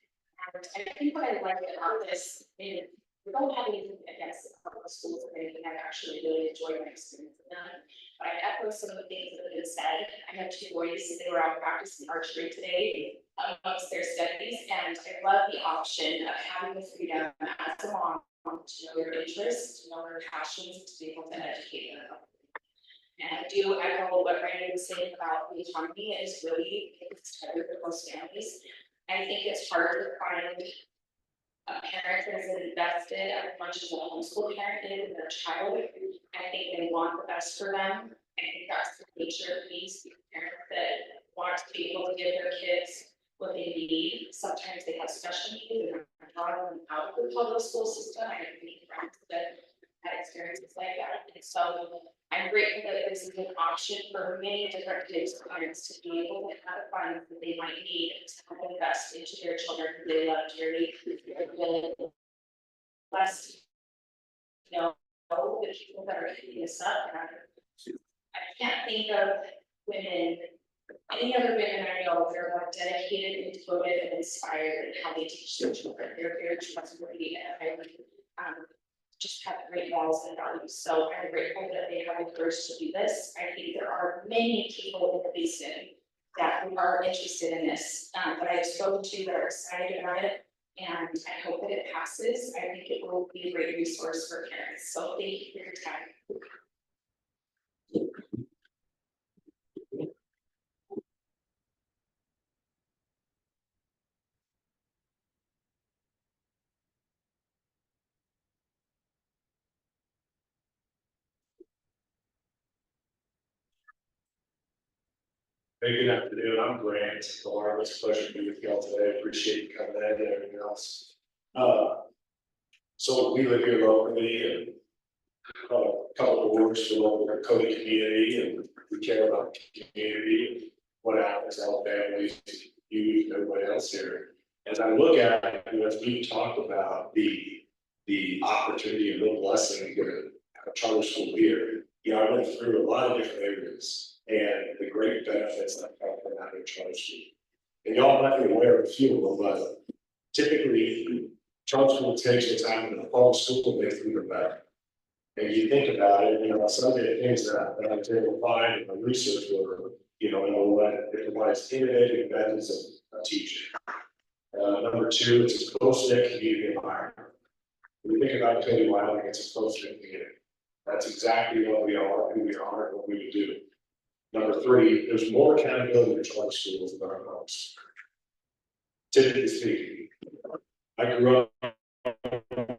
And I think what I like about this is we don't have anything against public schools or anything. I've actually really enjoyed my experience with them. But I echo some of the things that have been said. I have two boys, they were out practicing archery today amongst their studies, and I love the option of having the freedom as a mom to know their interests, to know their passions, to be able to educate them. And I do echo what Brandon was saying about the economy is really, it's tighter for most families. I think it's hard to find a parent that is invested as much as a homeschool parent is in their child. I think they want the best for them. I think that's the nature of these parents that want to be able to give their kids what they need. Sometimes they have special needs and they're drawing them out of the public school system. I have many friends that had experiences like that. And so I'm grateful that this is an option for many different types of parents to be able to have the funds that they might need to help invest into their children who they love dearly. Less, the people that are picking this up, and I can't think of women, any other women I know that are more dedicated and devoted and inspired in how they teach their children. They're very trustworthy and just have great morals and values. So I'm grateful that they have the courage to do this. I think there are many people in the basin that are interested in this, that I've spoken to that are excited about it. And I hope that it passes. I think it will be a great resource for parents. So thank you for your time. Hey, good afternoon, I'm Grant, it's a pleasure to be with y'all today, appreciate you coming in and everything else. So we live here locally and a couple of words for the local Cody community, and we care about the community, and what happens to help families, you, and everybody else here. As I look at it, as we talk about the opportunity and the blessing to have a charter school here, I went through a lot of different areas. And the great benefits that come from having a charter school. And y'all might be aware of a few of them, but typically, charter school takes the time in the public school makes them better. And you think about it, some of the things that I was able to find in my research were, it provides innovative methods of teaching. Number two, it's a close-knit community environment. When we think about Cody, Wyoming, it's a close-knit community. That's exactly what we are, who we are, and what we would do. Number three, there's more accountability in charter schools than our homes. Typically speaking, I grew up in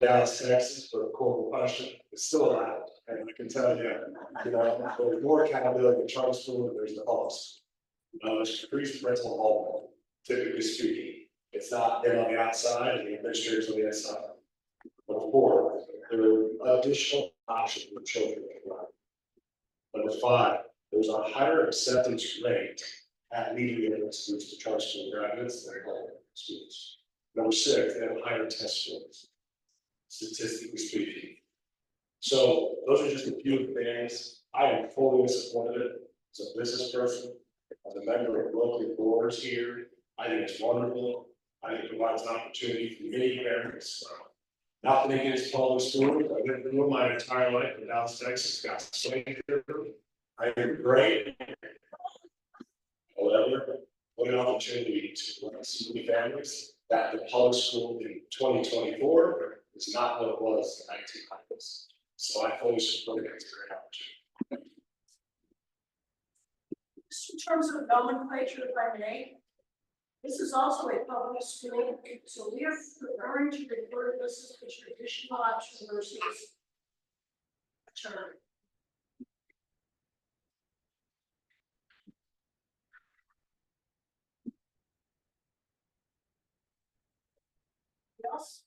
Dallas, Texas, for a corporal punishment. It's still allowed, and I can tell you, there's more accountability in charter school than there's in the public school. There's increased parental involvement, typically speaking. It's not them on the outside and the administrators on the inside. Number four, there are additional options for children. Number five, there's a higher acceptance rate at medium schools to charter school graduates than public schools. Number six, they have higher test scores, statistically speaking. So those are just a few of the things. I am fully supportive of it as a business person, as a member of local boards here. I think it's wonderful. I think it provides an opportunity for many parents. Not that against public schools, I've been through my entire life in Dallas, Texas, got slated here. I think great. However, what an opportunity to see families that the public school in 2024 is not what it was in 1900s. So I fully support it. It's a great opportunity. Just in terms of nomenclature, if I may. This is also a public school, so we are preferring to refer to this as a traditional option versus a term. Yes?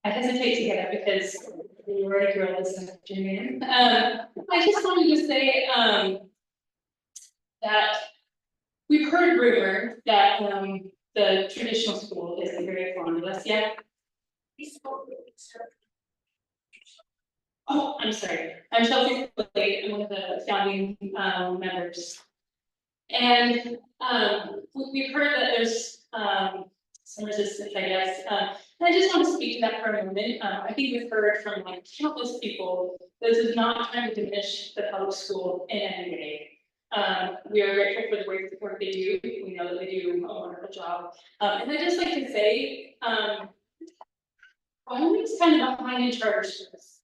I hesitate to get it because we already grilled this afternoon. I just wanted to say, that we've heard rumor that, the traditional school isn't very fond of us yet. We spoke with Sarah. Oh, I'm sorry. I'm Chelsea Slade. I'm one of the founding, members. And, we've heard that there's, some resistance, I guess. And I just want to speak to that for a moment. I think we've heard from like countless people, this is not trying to diminish the public school in any way. We are grateful for the work they do. We know that they do a wonderful job. And I'd just like to say, Wyoming's kind of behind in charter schools.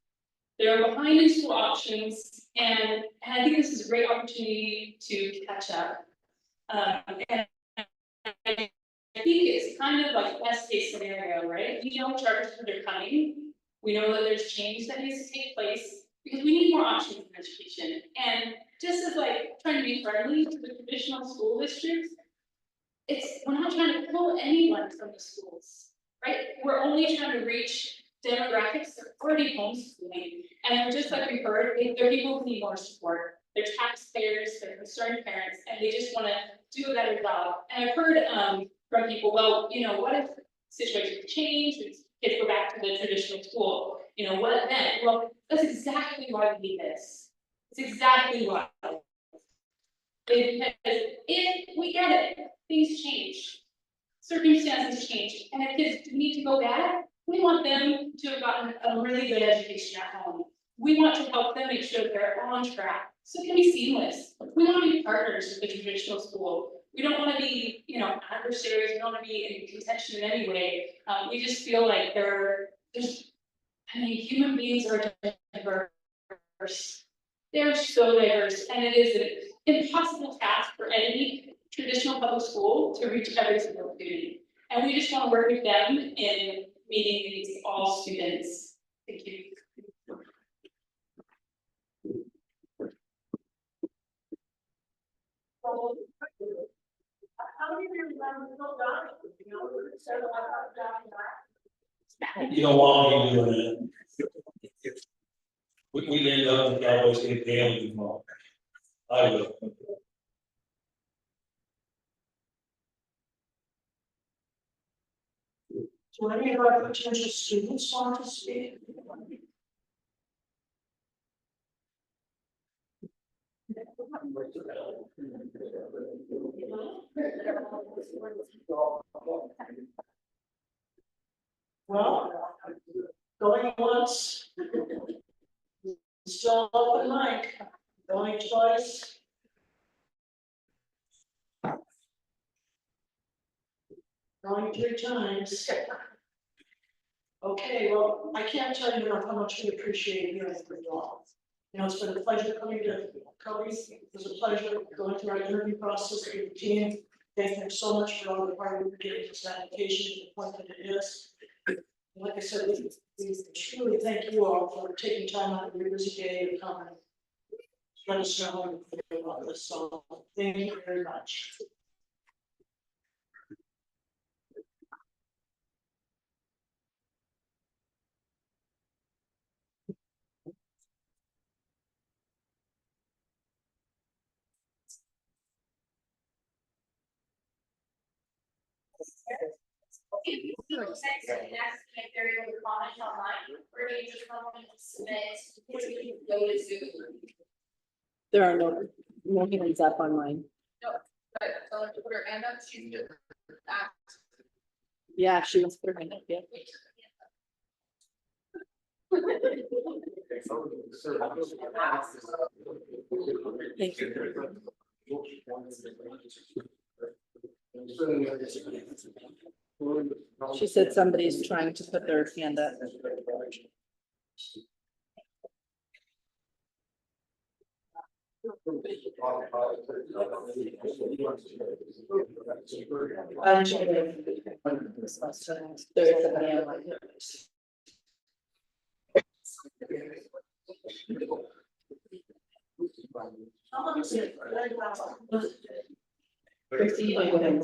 They're behind in school options, and I think this is a great opportunity to catch up. And I think it's kind of like best case scenario, right? We know charter schools are coming. We know that there's change that needs to take place because we need more options in education. And just as like trying to be friendly to the traditional school districts, we're not trying to pull anyone from the schools, right? We're only trying to reach demographics that are already homeschooling. And just like we heard, they're people who need more support. They're taxpayers, they're concerned parents, and they just want to do a better job. And I've heard from people, well, you know, what if situations change, and kids go back to the traditional school? You know, what then? Well, that's exactly why we need this. It's exactly why. Because if we get it, things change. Circumstances change, and if kids need to go back, we want them to have gotten a really good education at home. We want to help them make sure they're on track, so it can be seamless. We want to be partners with the traditional school. We don't want to be, you know, adversaries. We don't want to be in contention in any way. We just feel like human beings are diverse. They're so diverse, and it is an impossible task for any traditional public school to reach every single student. And we just want to work with them in meeting the needs of all students. Thank you. So, how do you really want to go down? You know, so I got down. You don't want me doing that. We end up with Cowboys getting damn involved. I will. Do any of our potential students want to speak? Well, going once. Still open mic, going twice. Going 3 times. Okay, well, I can't tell you enough how much we appreciate hearing from you all. You know, it's been a pleasure coming to Cody. It was a pleasure going through our interview process with the team. Thank them so much for all the hard work getting this application to the point that it is. And like I said, we truly thank you all for taking time out of your busy day to come and let us know how you feel about this. So thank you very much. Okay, so next, if there are any comments online, or do you just want to submit, go to Zoom? There are no hands up on mine. But tell her to put her hand up, she's just act. Yeah, she wants to put her hand up, yeah. Thank you. She said somebody's trying to put their hand up. There's a man like this. Chrissy, go ahead.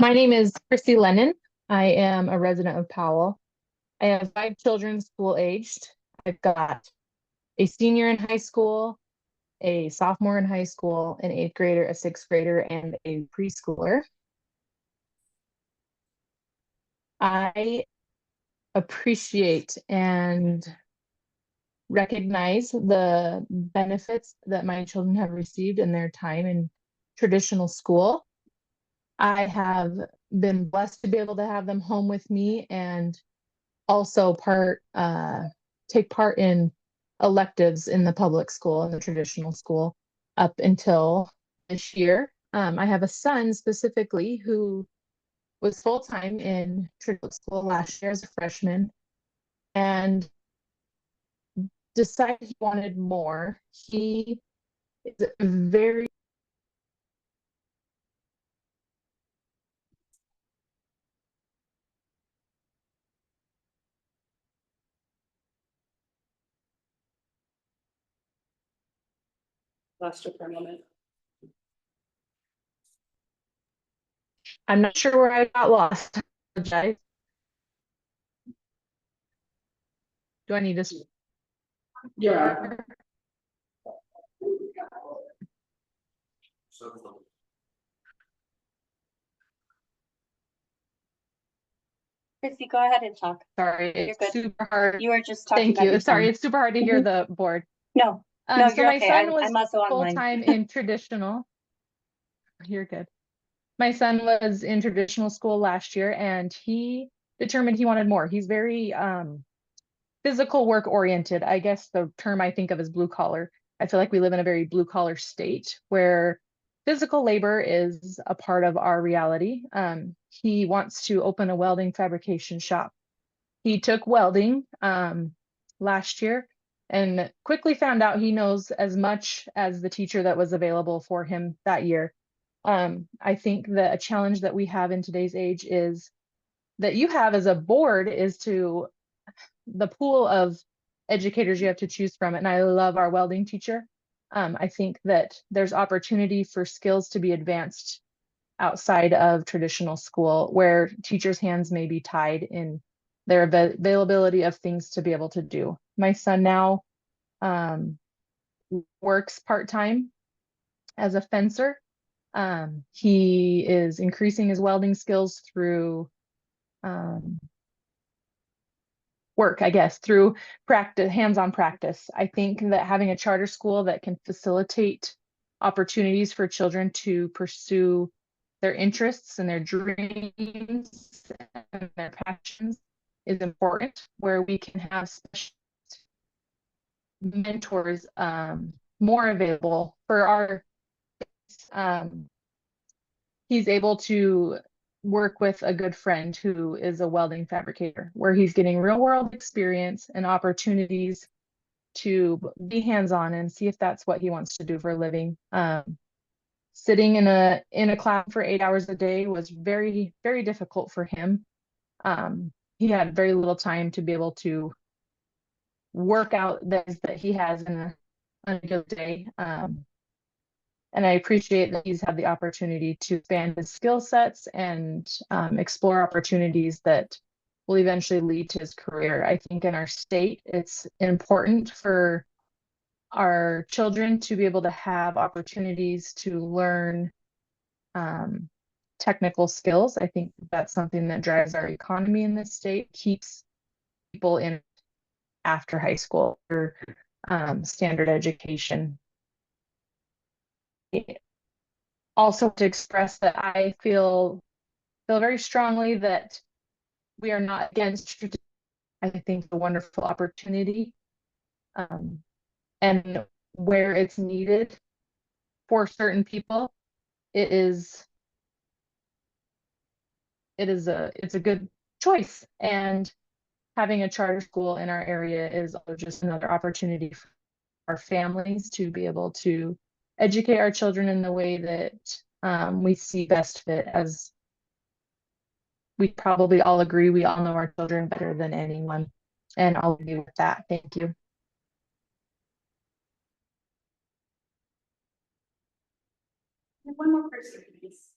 My name is Chrissy Lennon. I am a resident of Powell. I have 5 children school aged. I've got a senior in high school, a sophomore in high school, an 8th grader, a 6th grader, and a preschooler. I appreciate and recognize the benefits that my children have received in their time in traditional school. I have been blessed to be able to have them home with me and also take part in electives in the public school and the traditional school up until this year. I have a son specifically who was full-time in traditional school last year as a freshman and decided he wanted more. He is very Lost her for a moment. I'm not sure where I got lost. I apologize. Do I need to? Yeah. Chrissy, go ahead and talk. Sorry, You're it's good. super hard. You were just talking Thank about you. your Sorry, son. it's super hard to hear the board. No, no, So you're my okay. son was I'm also online. full-time in traditional. You're good. My son was in traditional school last year and he determined he wanted more. He's very physical work oriented. I guess the term I think of is blue collar. I feel like we live in a very blue collar state where physical labor is a part of our reality. He wants to open a welding fabrication shop. He took welding last year and quickly found out he knows as much as the teacher that was available for him that year. I think that a challenge that we have in today's age is that you have as a board is to the pool of educators you have to choose from. And I love our welding teacher. I think that there's opportunity for skills to be advanced outside of traditional school where teachers' hands may be tied in their availability of things to be able to do. My son now works part-time as a fencer. He is increasing his welding skills through work, I guess, through practice, hands-on practice. I think that having a charter school that can facilitate opportunities for children to pursue their interests and their dreams and their passions is important, where we can have special mentors more available for our he's able to work with a good friend who is a welding fabricator, where he's getting real world experience and opportunities to be hands-on and see if that's what he wants to do for a living. Sitting in a class for 8 hours a day was very, very difficult for him. He had very little time to be able to work out this that he has in a good day. And I appreciate that he's had the opportunity to expand his skill sets and explore opportunities that will eventually lead to his career. I think in our state, it's important for our children to be able to have opportunities to learn technical skills. I think that's something that drives our economy in this state, keeps people in after high school or standard education. Also to express that I feel very strongly that we are not against tradition. I think a wonderful opportunity, and where it's needed for certain people, it's a good choice. And having a charter school in our area is also just another opportunity for our families to be able to educate our children in the way that we see best fit, as we probably all agree we all know our children better than anyone. And I'll leave you with that. Thank you. One more person, please.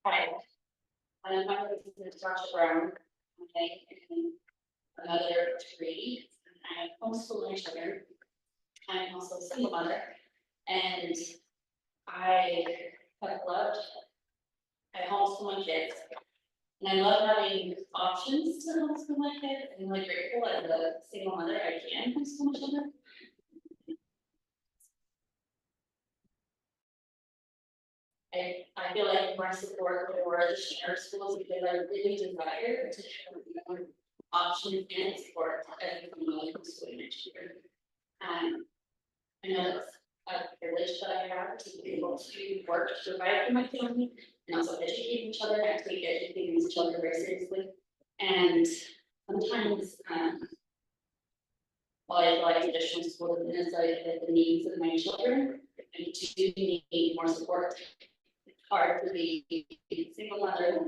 Hi, my name is Tasha Brown. I'm in another degree. I'm homeschooling my children. I'm also a single mother, and I have loved, I homeschool my kids. And I love having options to homeschool my kids. I'm really grateful as a single mother, I can homeschool my children. I feel like my support for the charter schools, because I really desire to have more options and support as a family homeschooling my children. I know it's a privilege that I have to be able to work to provide for my family and also educate each other. I take educating these children very seriously. And sometimes, while I feel like traditional school doesn't necessarily fit the needs of my children, I do need more support. It's hard to be a single mother,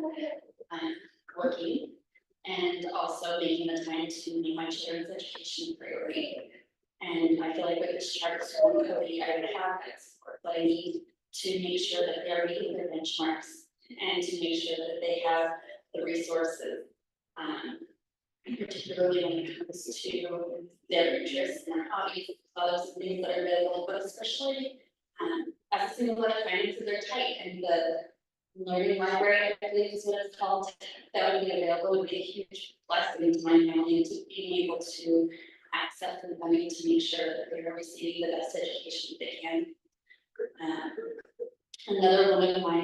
working, and also making the time to make my children's education a priority. And I feel like with this charter school in Cody, I would have that support, but I need to make sure that they're meeting their benchmarks and to make sure that they have the resources, particularly when it comes to their interests and their hobbies, those things that are available, but especially as a single mother, finances are tight, and the learning library, I believe is what it's called, that would be available would be a huge blessing to my family, to being able to access and funding to make sure that they're receiving the best education they can. Another one of my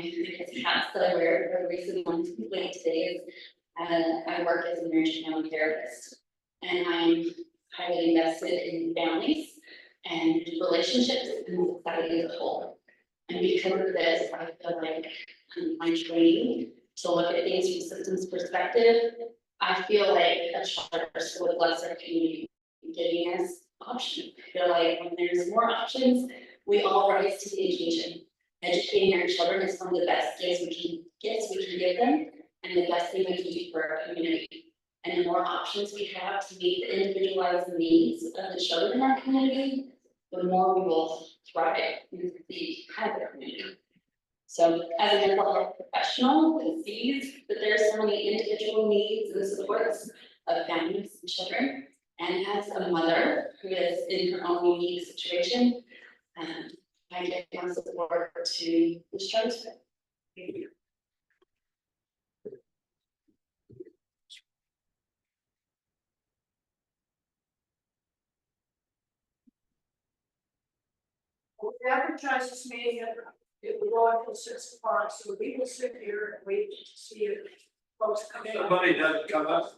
hats that I wear, a recent one today is I work as a marriage and family therapist, and I'm highly invested in families and relationships and society as a whole. And because of this, I feel like my training to look at things from systems perspective, I feel like a charter school with lesser community giving us options. I feel like when there's more options, we all rise to the occasion. Educating our children is one of the best gifts we can give them, and the best thing we can do for our community. And the more options we have to meet the individualized needs of the children in our community, the more we will thrive and succeed as a community. So as a mental health professional who sees that there are so many individual needs and supports of families and children, and as a mother who is in her own unique situation, I give my support to this charter school. Thank you. We advertise this meeting, it will go until 6 o'clock, so we will sit here and wait to see if folks come in. Somebody doesn't come up.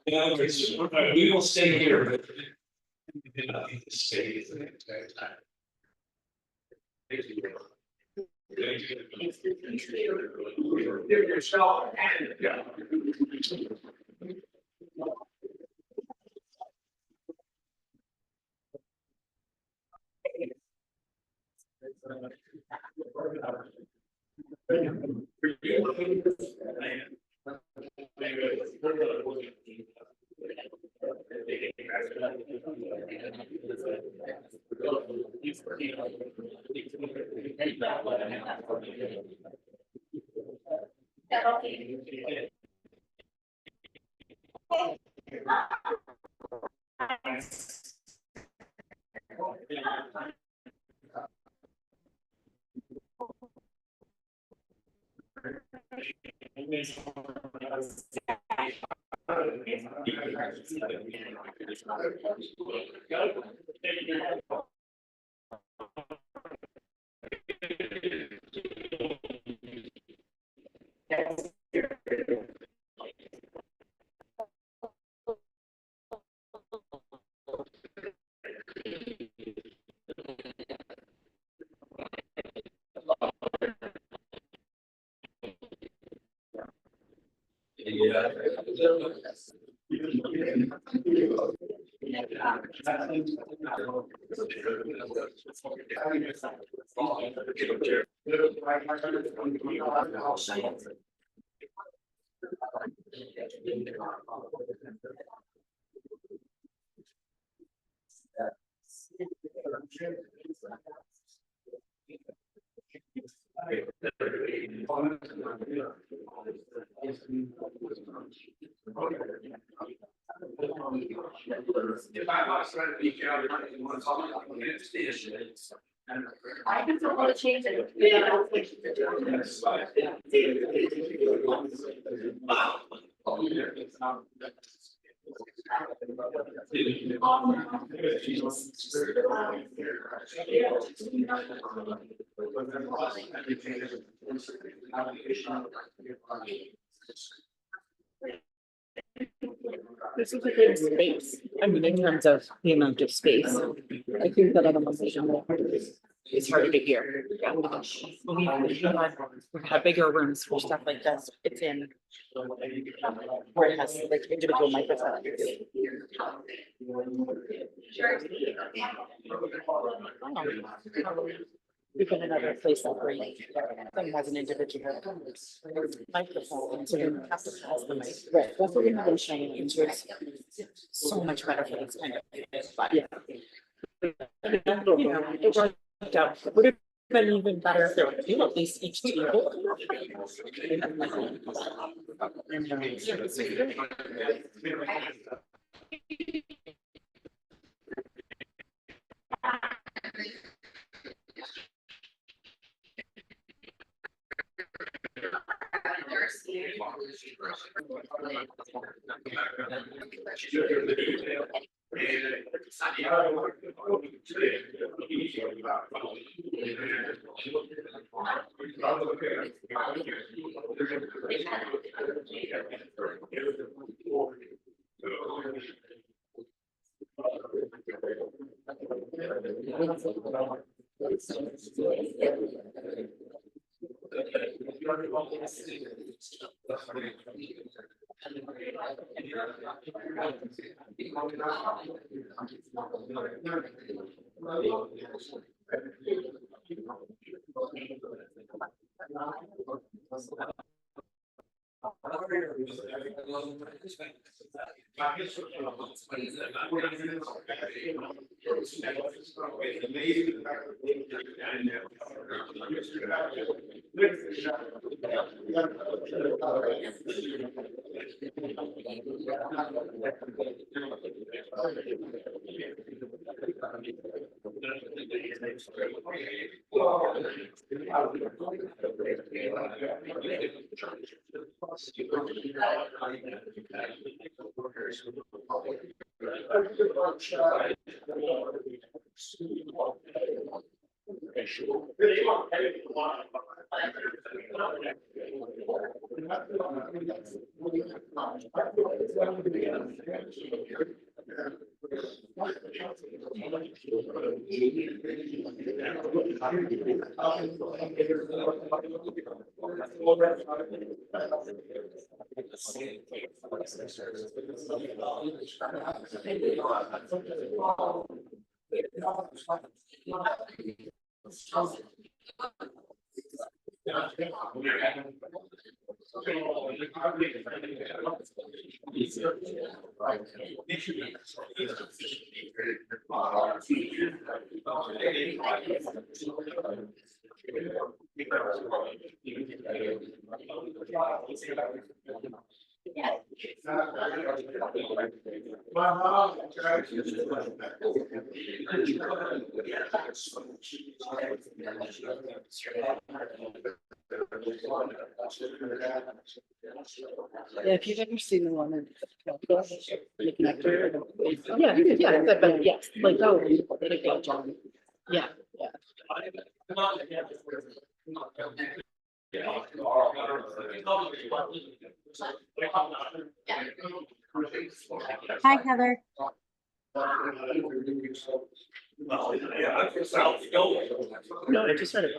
Yeah, we will stay here, but. You know, stay at the entire time. Thank you. Give yourself a hand. Yeah. If I was trying to be careful, you want to talk about the issues. I can still want to change it. This is a good space. I mean, in terms of the amount of space, I think that other ones is harder to hear. Yeah. We've had bigger rooms for stuff like this. It's in where it has like individual microphones. We've been in another place that where has an individual microphone, so you have to pass the mic. Right, that's what we have in China, and so it's so much better for this kind of. But yeah. You know, it worked out. It would have been even better if there were two at least each table. My mom. Yeah, if you've ever seen the one in the connector. Yeah, yeah, but yes, like, oh, John. Yeah, yeah. Hi, Heather. No, I just read it.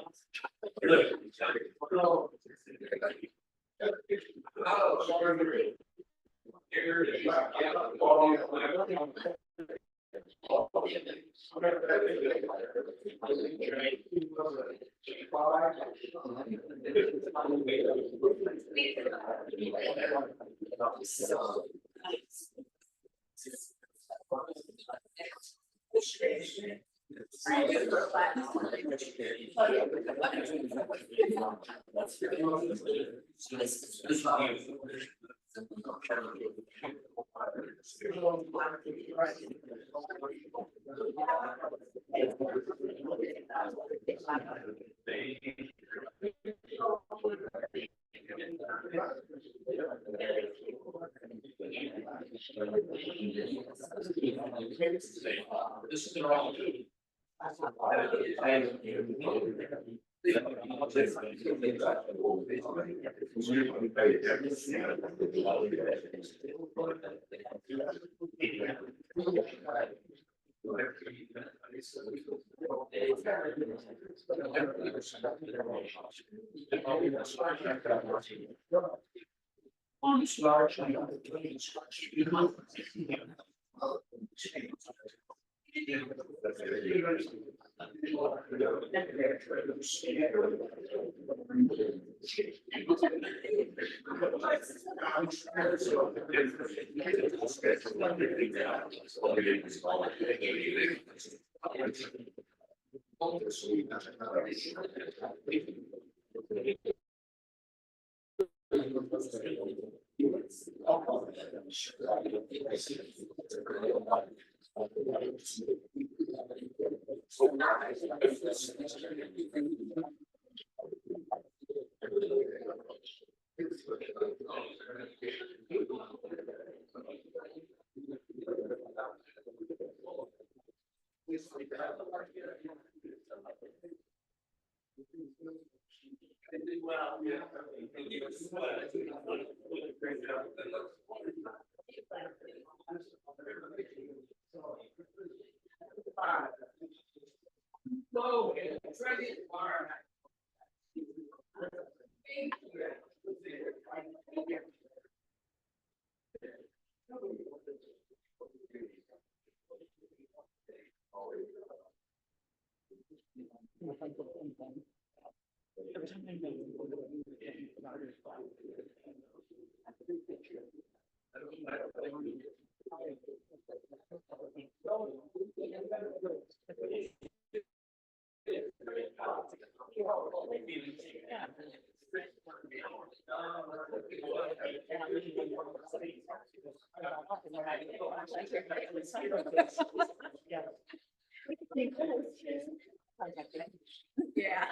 Yeah.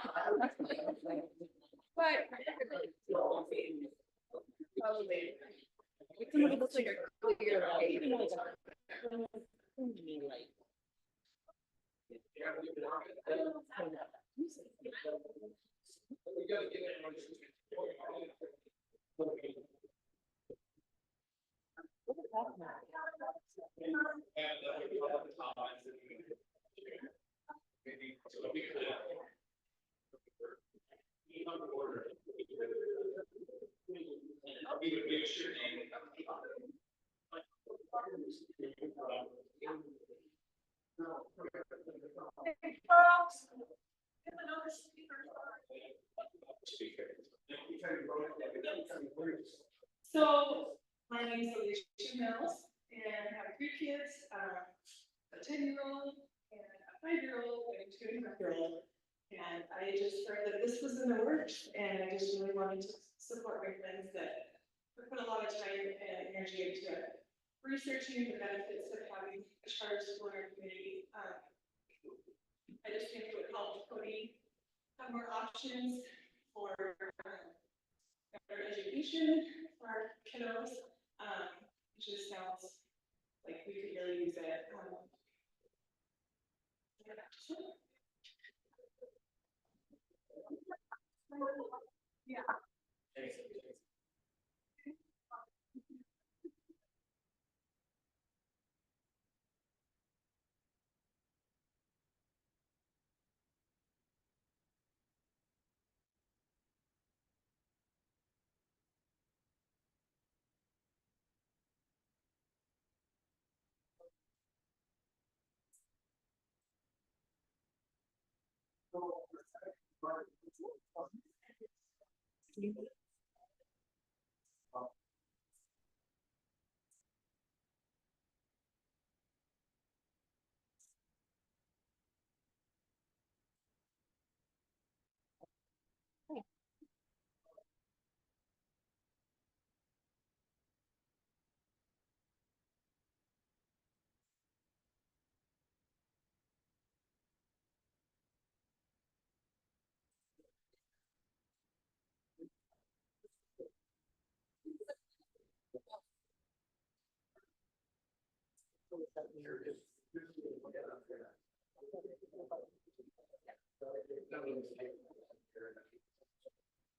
But. Probably. Somebody looks like a clear. So planning, so there's 2 girls and have 3 kids, a 10-year-old and a 5-year-old and 2.5-year-old. And I just heard that this was in the works, and I just really wanted to support my friends that put a lot of time and energy into researching the benefits of having a charter school in our community. I just think it would help Cody have more options for better education for our kiddos. It just sounds like we could really use it. Yeah.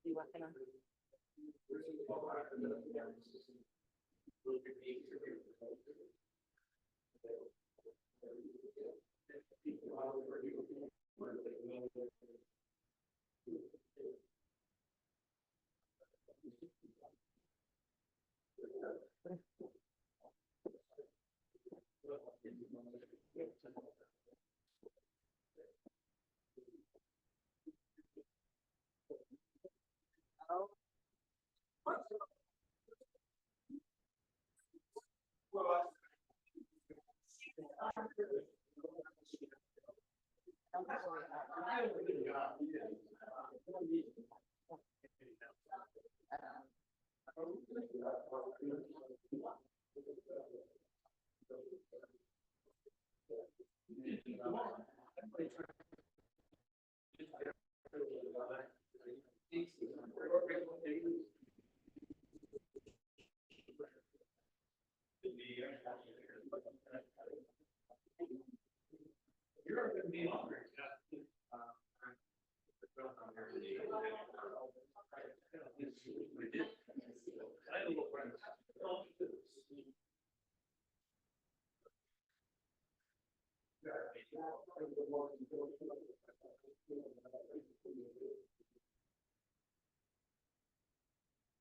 You working on?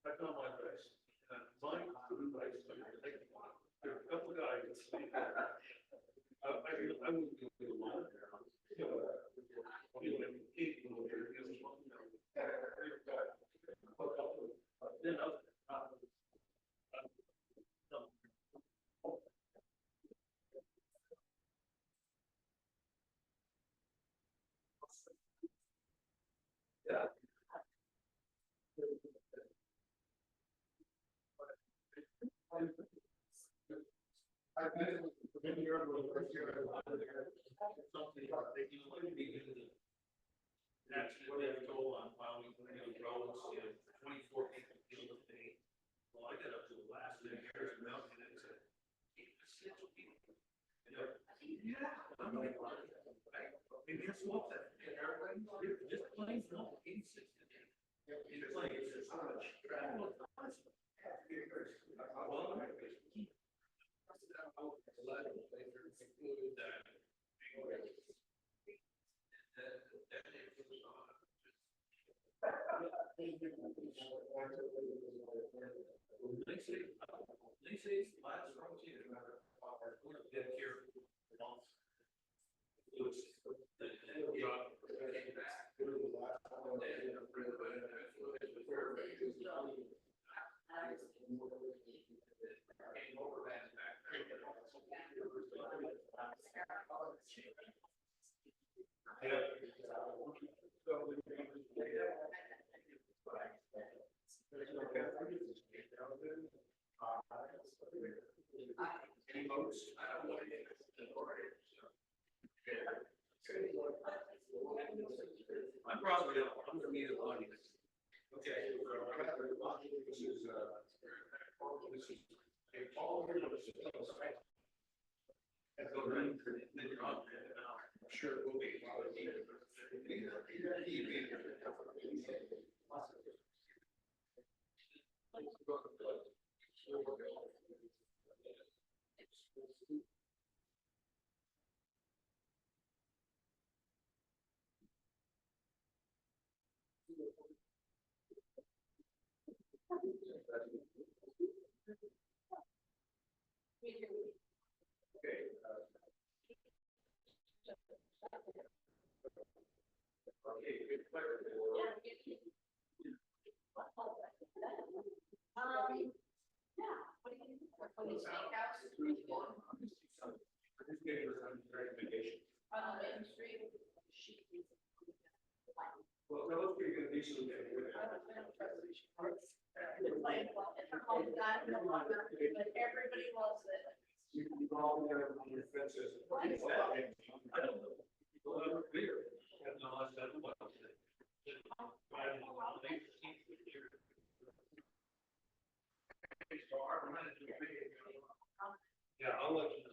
I found my place. Mine, there are a couple guys. I wouldn't do it alone. Then I've been here for the first year. Something they do want to be good. Naturally, they told on plowing, roads, 24 people deal with me. Well, I got up to the last of the years mountain and said, yeah, I'm like, maybe it's what that, just plain no inconsistent. It's like, it's so much travel. They say it's last from here. Get here. I'm gonna need a line. Okay. This is, Sure, it will be. Well, those are gonna be some. Everybody loves it. You can call them on your fences. I don't know. People have a beer. Have no, I said, what? Yeah, I'll let you.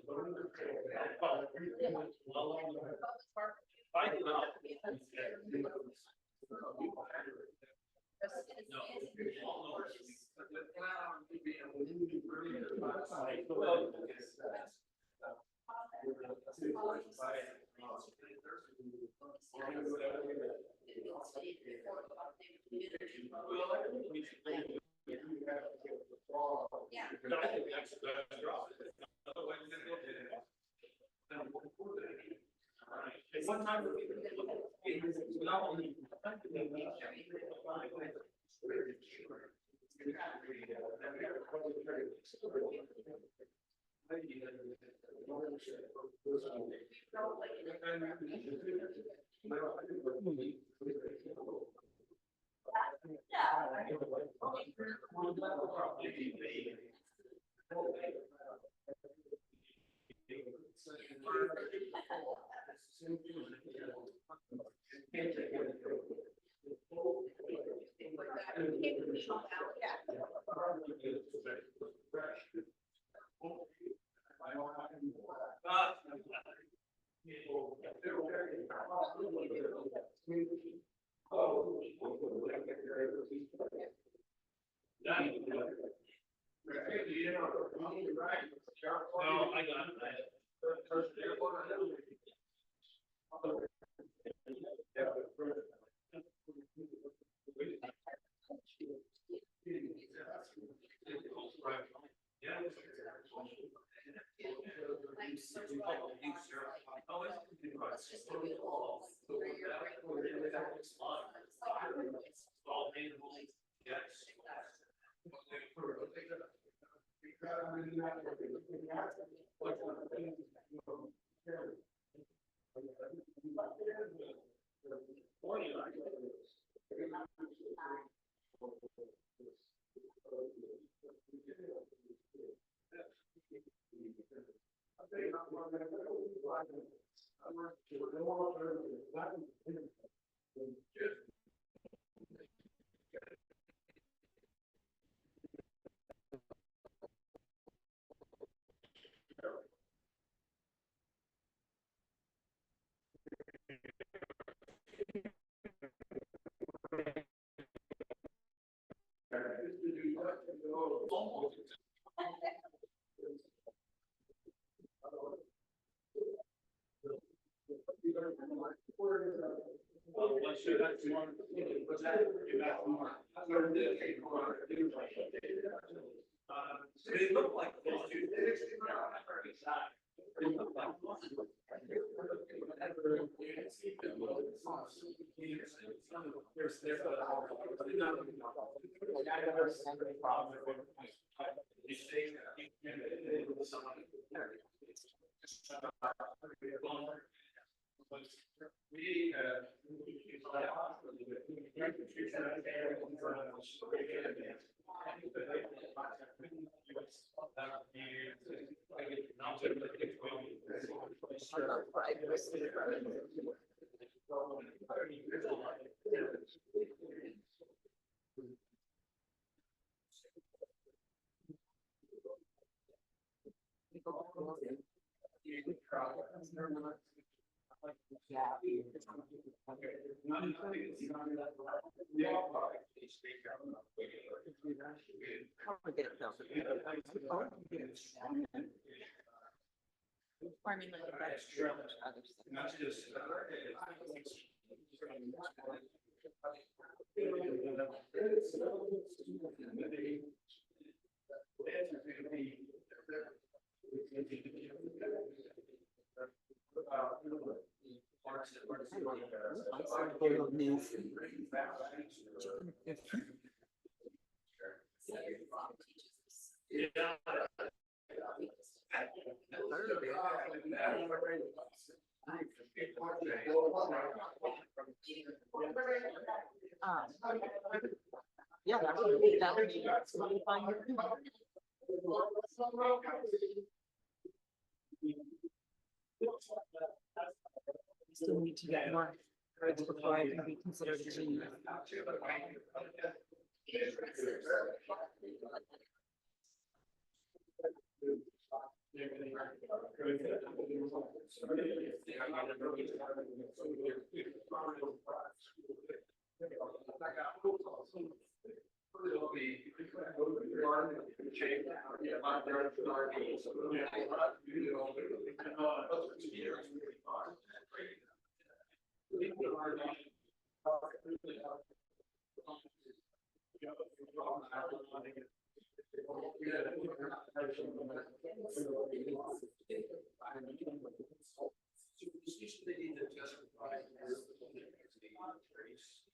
I do not. One time. No, I got it. They look like those two. I mean, like, that's true. Other stuff. Yeah, that would be really fun. Still need to get more cards before I can be considered a genius.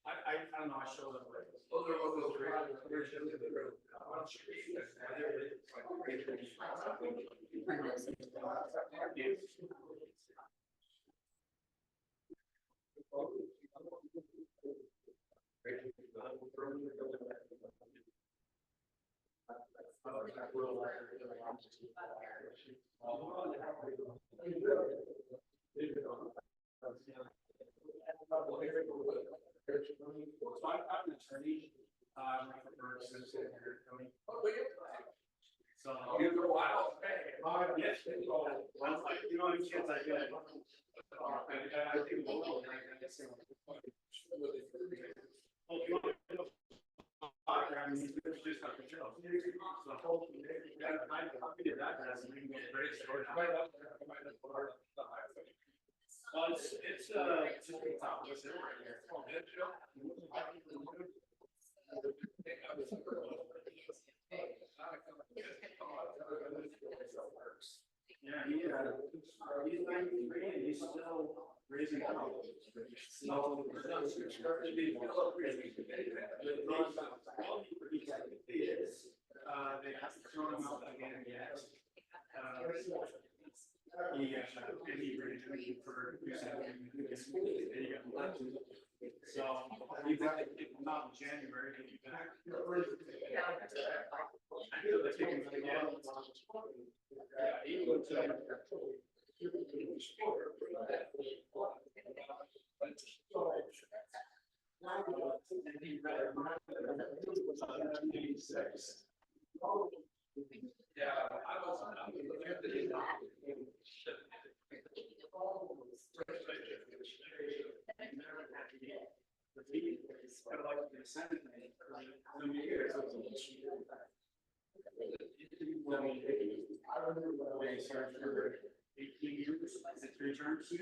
I don't know, I showed up. Those are one of those So you for a while. Yes. Well, like, you know, the kids I get. I think. Yeah, he's 93 and he's still raising hell. So, they have to throw him out again and yet. He really for so you got to get him out in January to get back. I feel like taking him again. Yeah, he was yeah, I wasn't. I remember when I started for 18 years, it's 3 terms.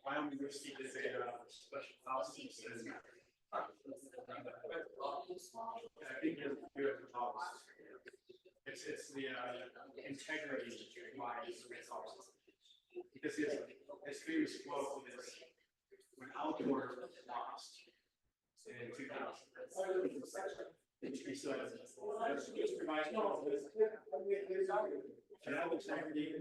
Wyoming received a special house. I think it's the integrity because his famous quote is when outdoors was lost in 2000. He said, just reminds me of this. And I was integrity.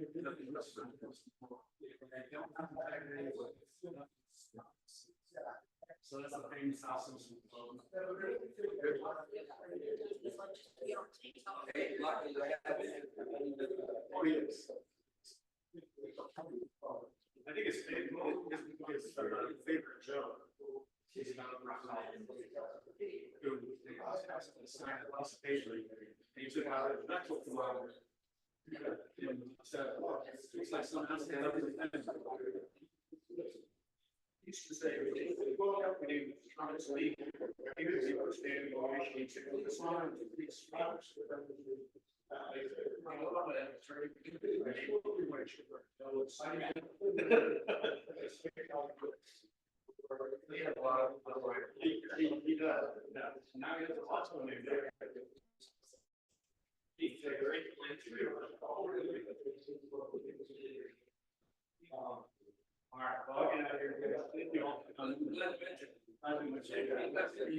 So that's the famous house. I think it's his favorite joke. He's not Used to say, well, we honestly, maybe understanding why we need to go this line to these spots. He had a lot of, he does, now he has a lot of money there. He's a great plan too. All right, well, I'll get out of here. Thank you all. I'm glad to mention. I'm going to say that. That's it.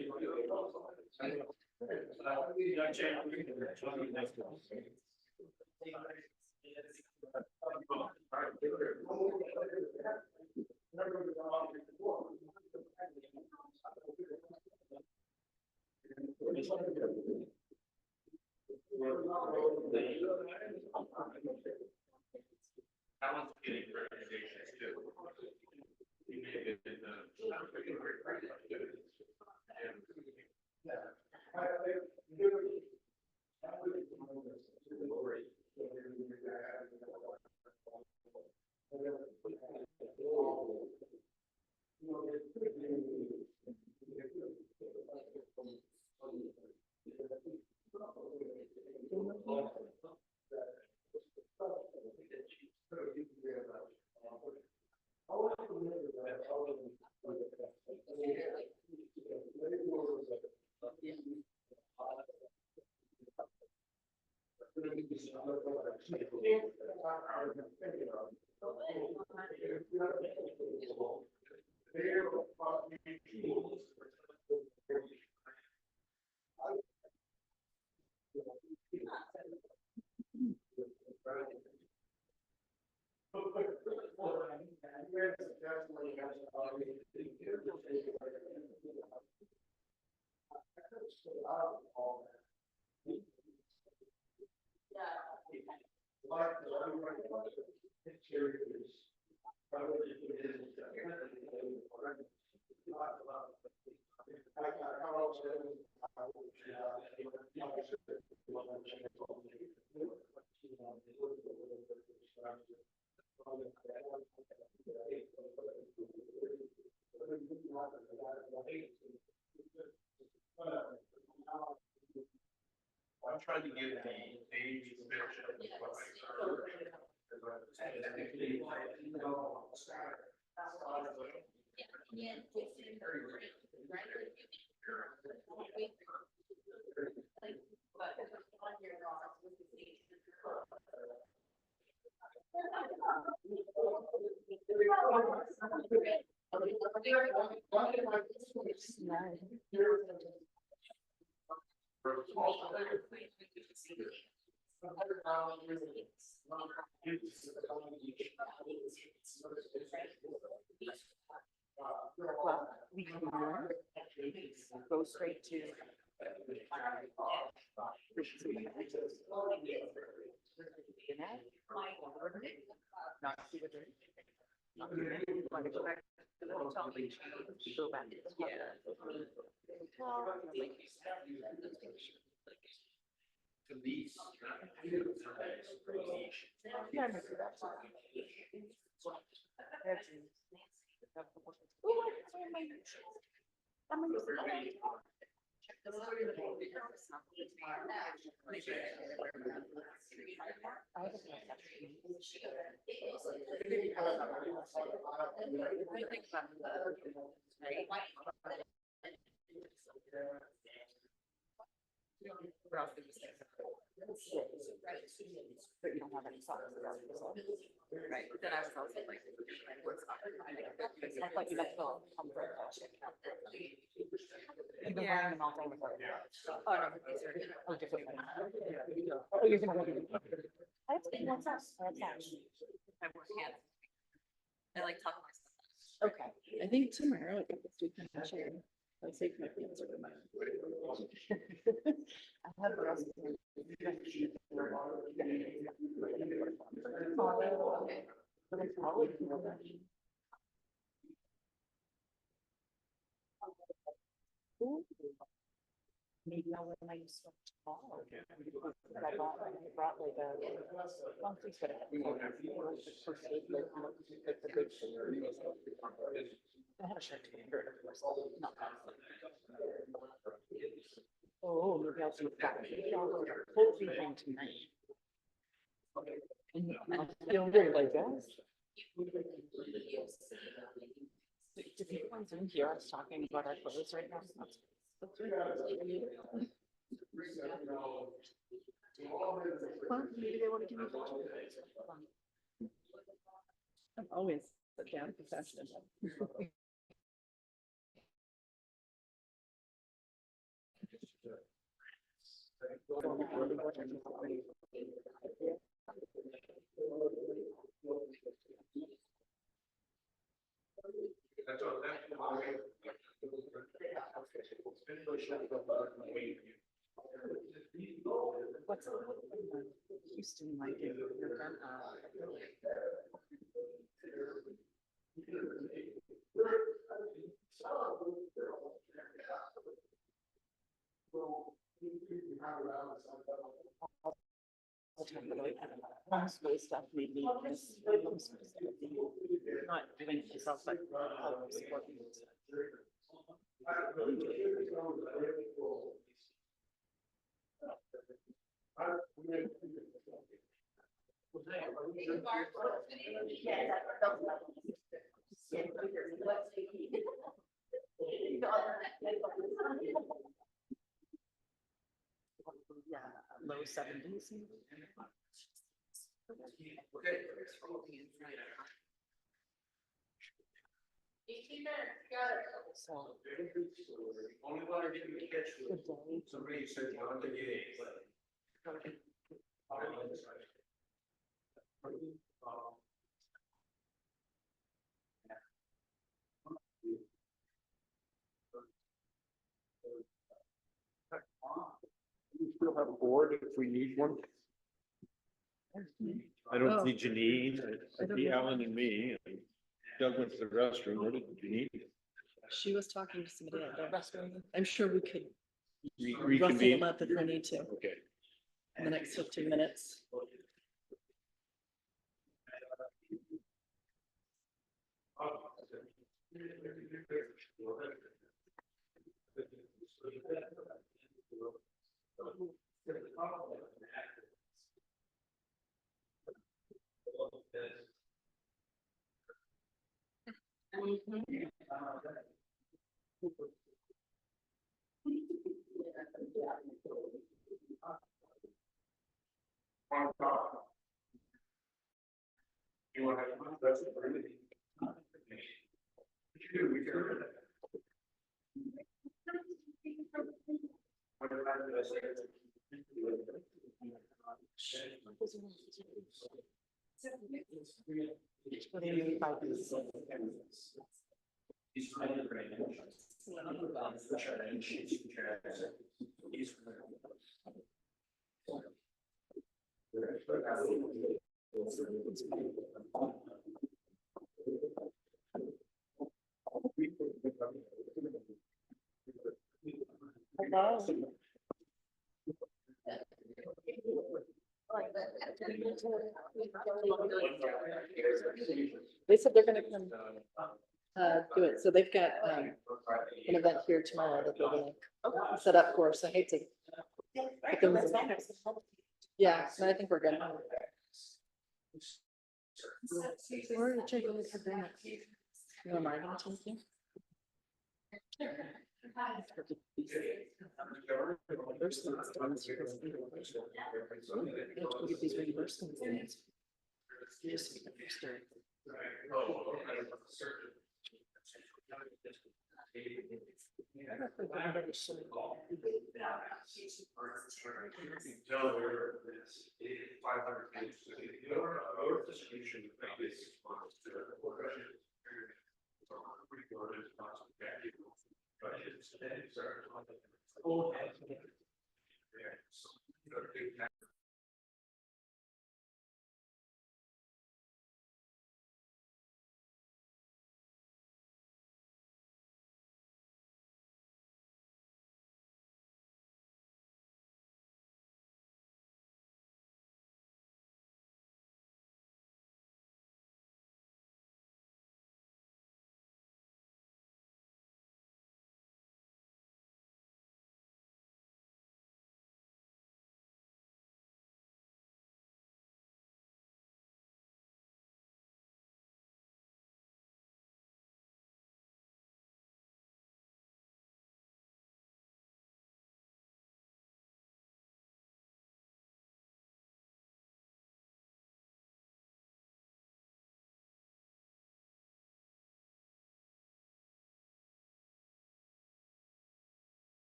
That one's getting recommendations too. You may get I'm trying to get the age description. Well, we can go straight to. Not see what they're. Want to go back to the hotel. Go back. Yeah. To these. Yeah, I can see that. But you don't have any socks. Right, but then I was also like, what's I thought you meant the comfort. You've been wearing them all day before. Oh, no, these are, oh, different. Oh, you're gonna. I have to take one socks. I work hands. I like talking myself. Okay. I think tomorrow I think this week I'm not sure. I'll take my pants over my. I have the rest of them. But it's always. Maybe I'll wear my sweat tomorrow. I brought like a long sleeve sweater. The first aid, like the big shirt. I have a shirt too. Not that. Oh, maybe I'll do that. Maybe I'll wear a whole thing tonight. And I'll feel very like that. The people on Zoom here, I was talking about our clothes right now. That's really well, maybe they want to give me a I'm always down for fashion. What's Houston like in November? Homeschool stuff made me miss homeschool stuff. Not doing it myself, but supporting it. Yeah, low 70s. Okay. 18 minutes, got it. So. Only one I didn't catch Good was day. somebody said you want to get it, but. We still have a board if we need one. I don't Oh. see Janine, I see Alan and me, and Doug went to the restroom. What did you need? She was talking to somebody at the restaurant. I'm sure we could ruffle Reconvene? them up if we need to Okay. in the next 15 minutes. You want to have one, that's a really. We can. What did I say? What do you mean by this? He's really great. Hello. They said they're gonna come do it. So they've got an event here tomorrow that they're gonna set up for us. I hate to. put them in- Yeah, so I think we're good. We're gonna check in for that. You know, Marvin, thank you. Get these reimbursements. Just start. Tell her this 500 pages. Our distribution.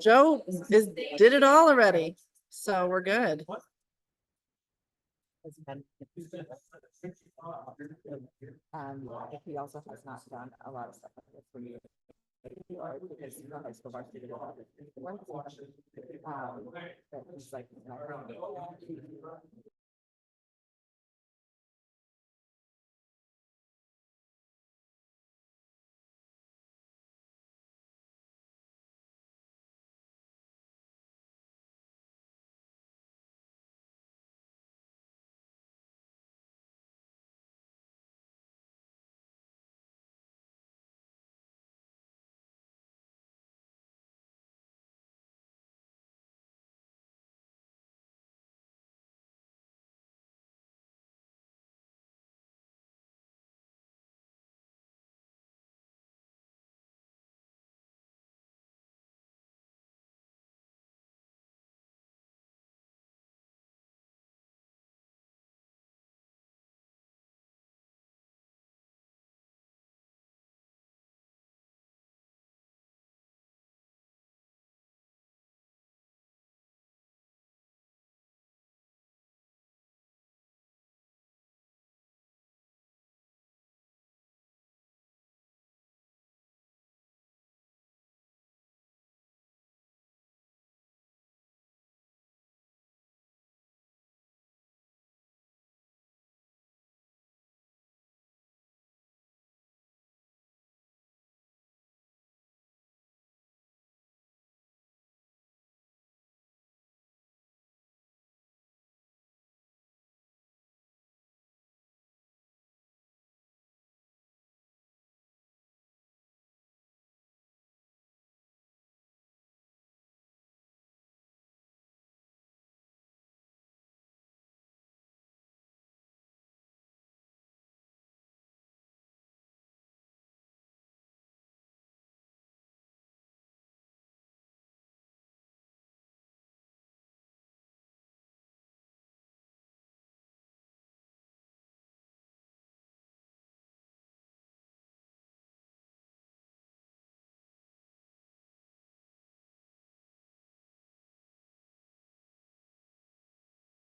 Joe did it all already, so we're good. If he also has not done a lot of stuff like this for you. Because he's not high school varsity. That he's like.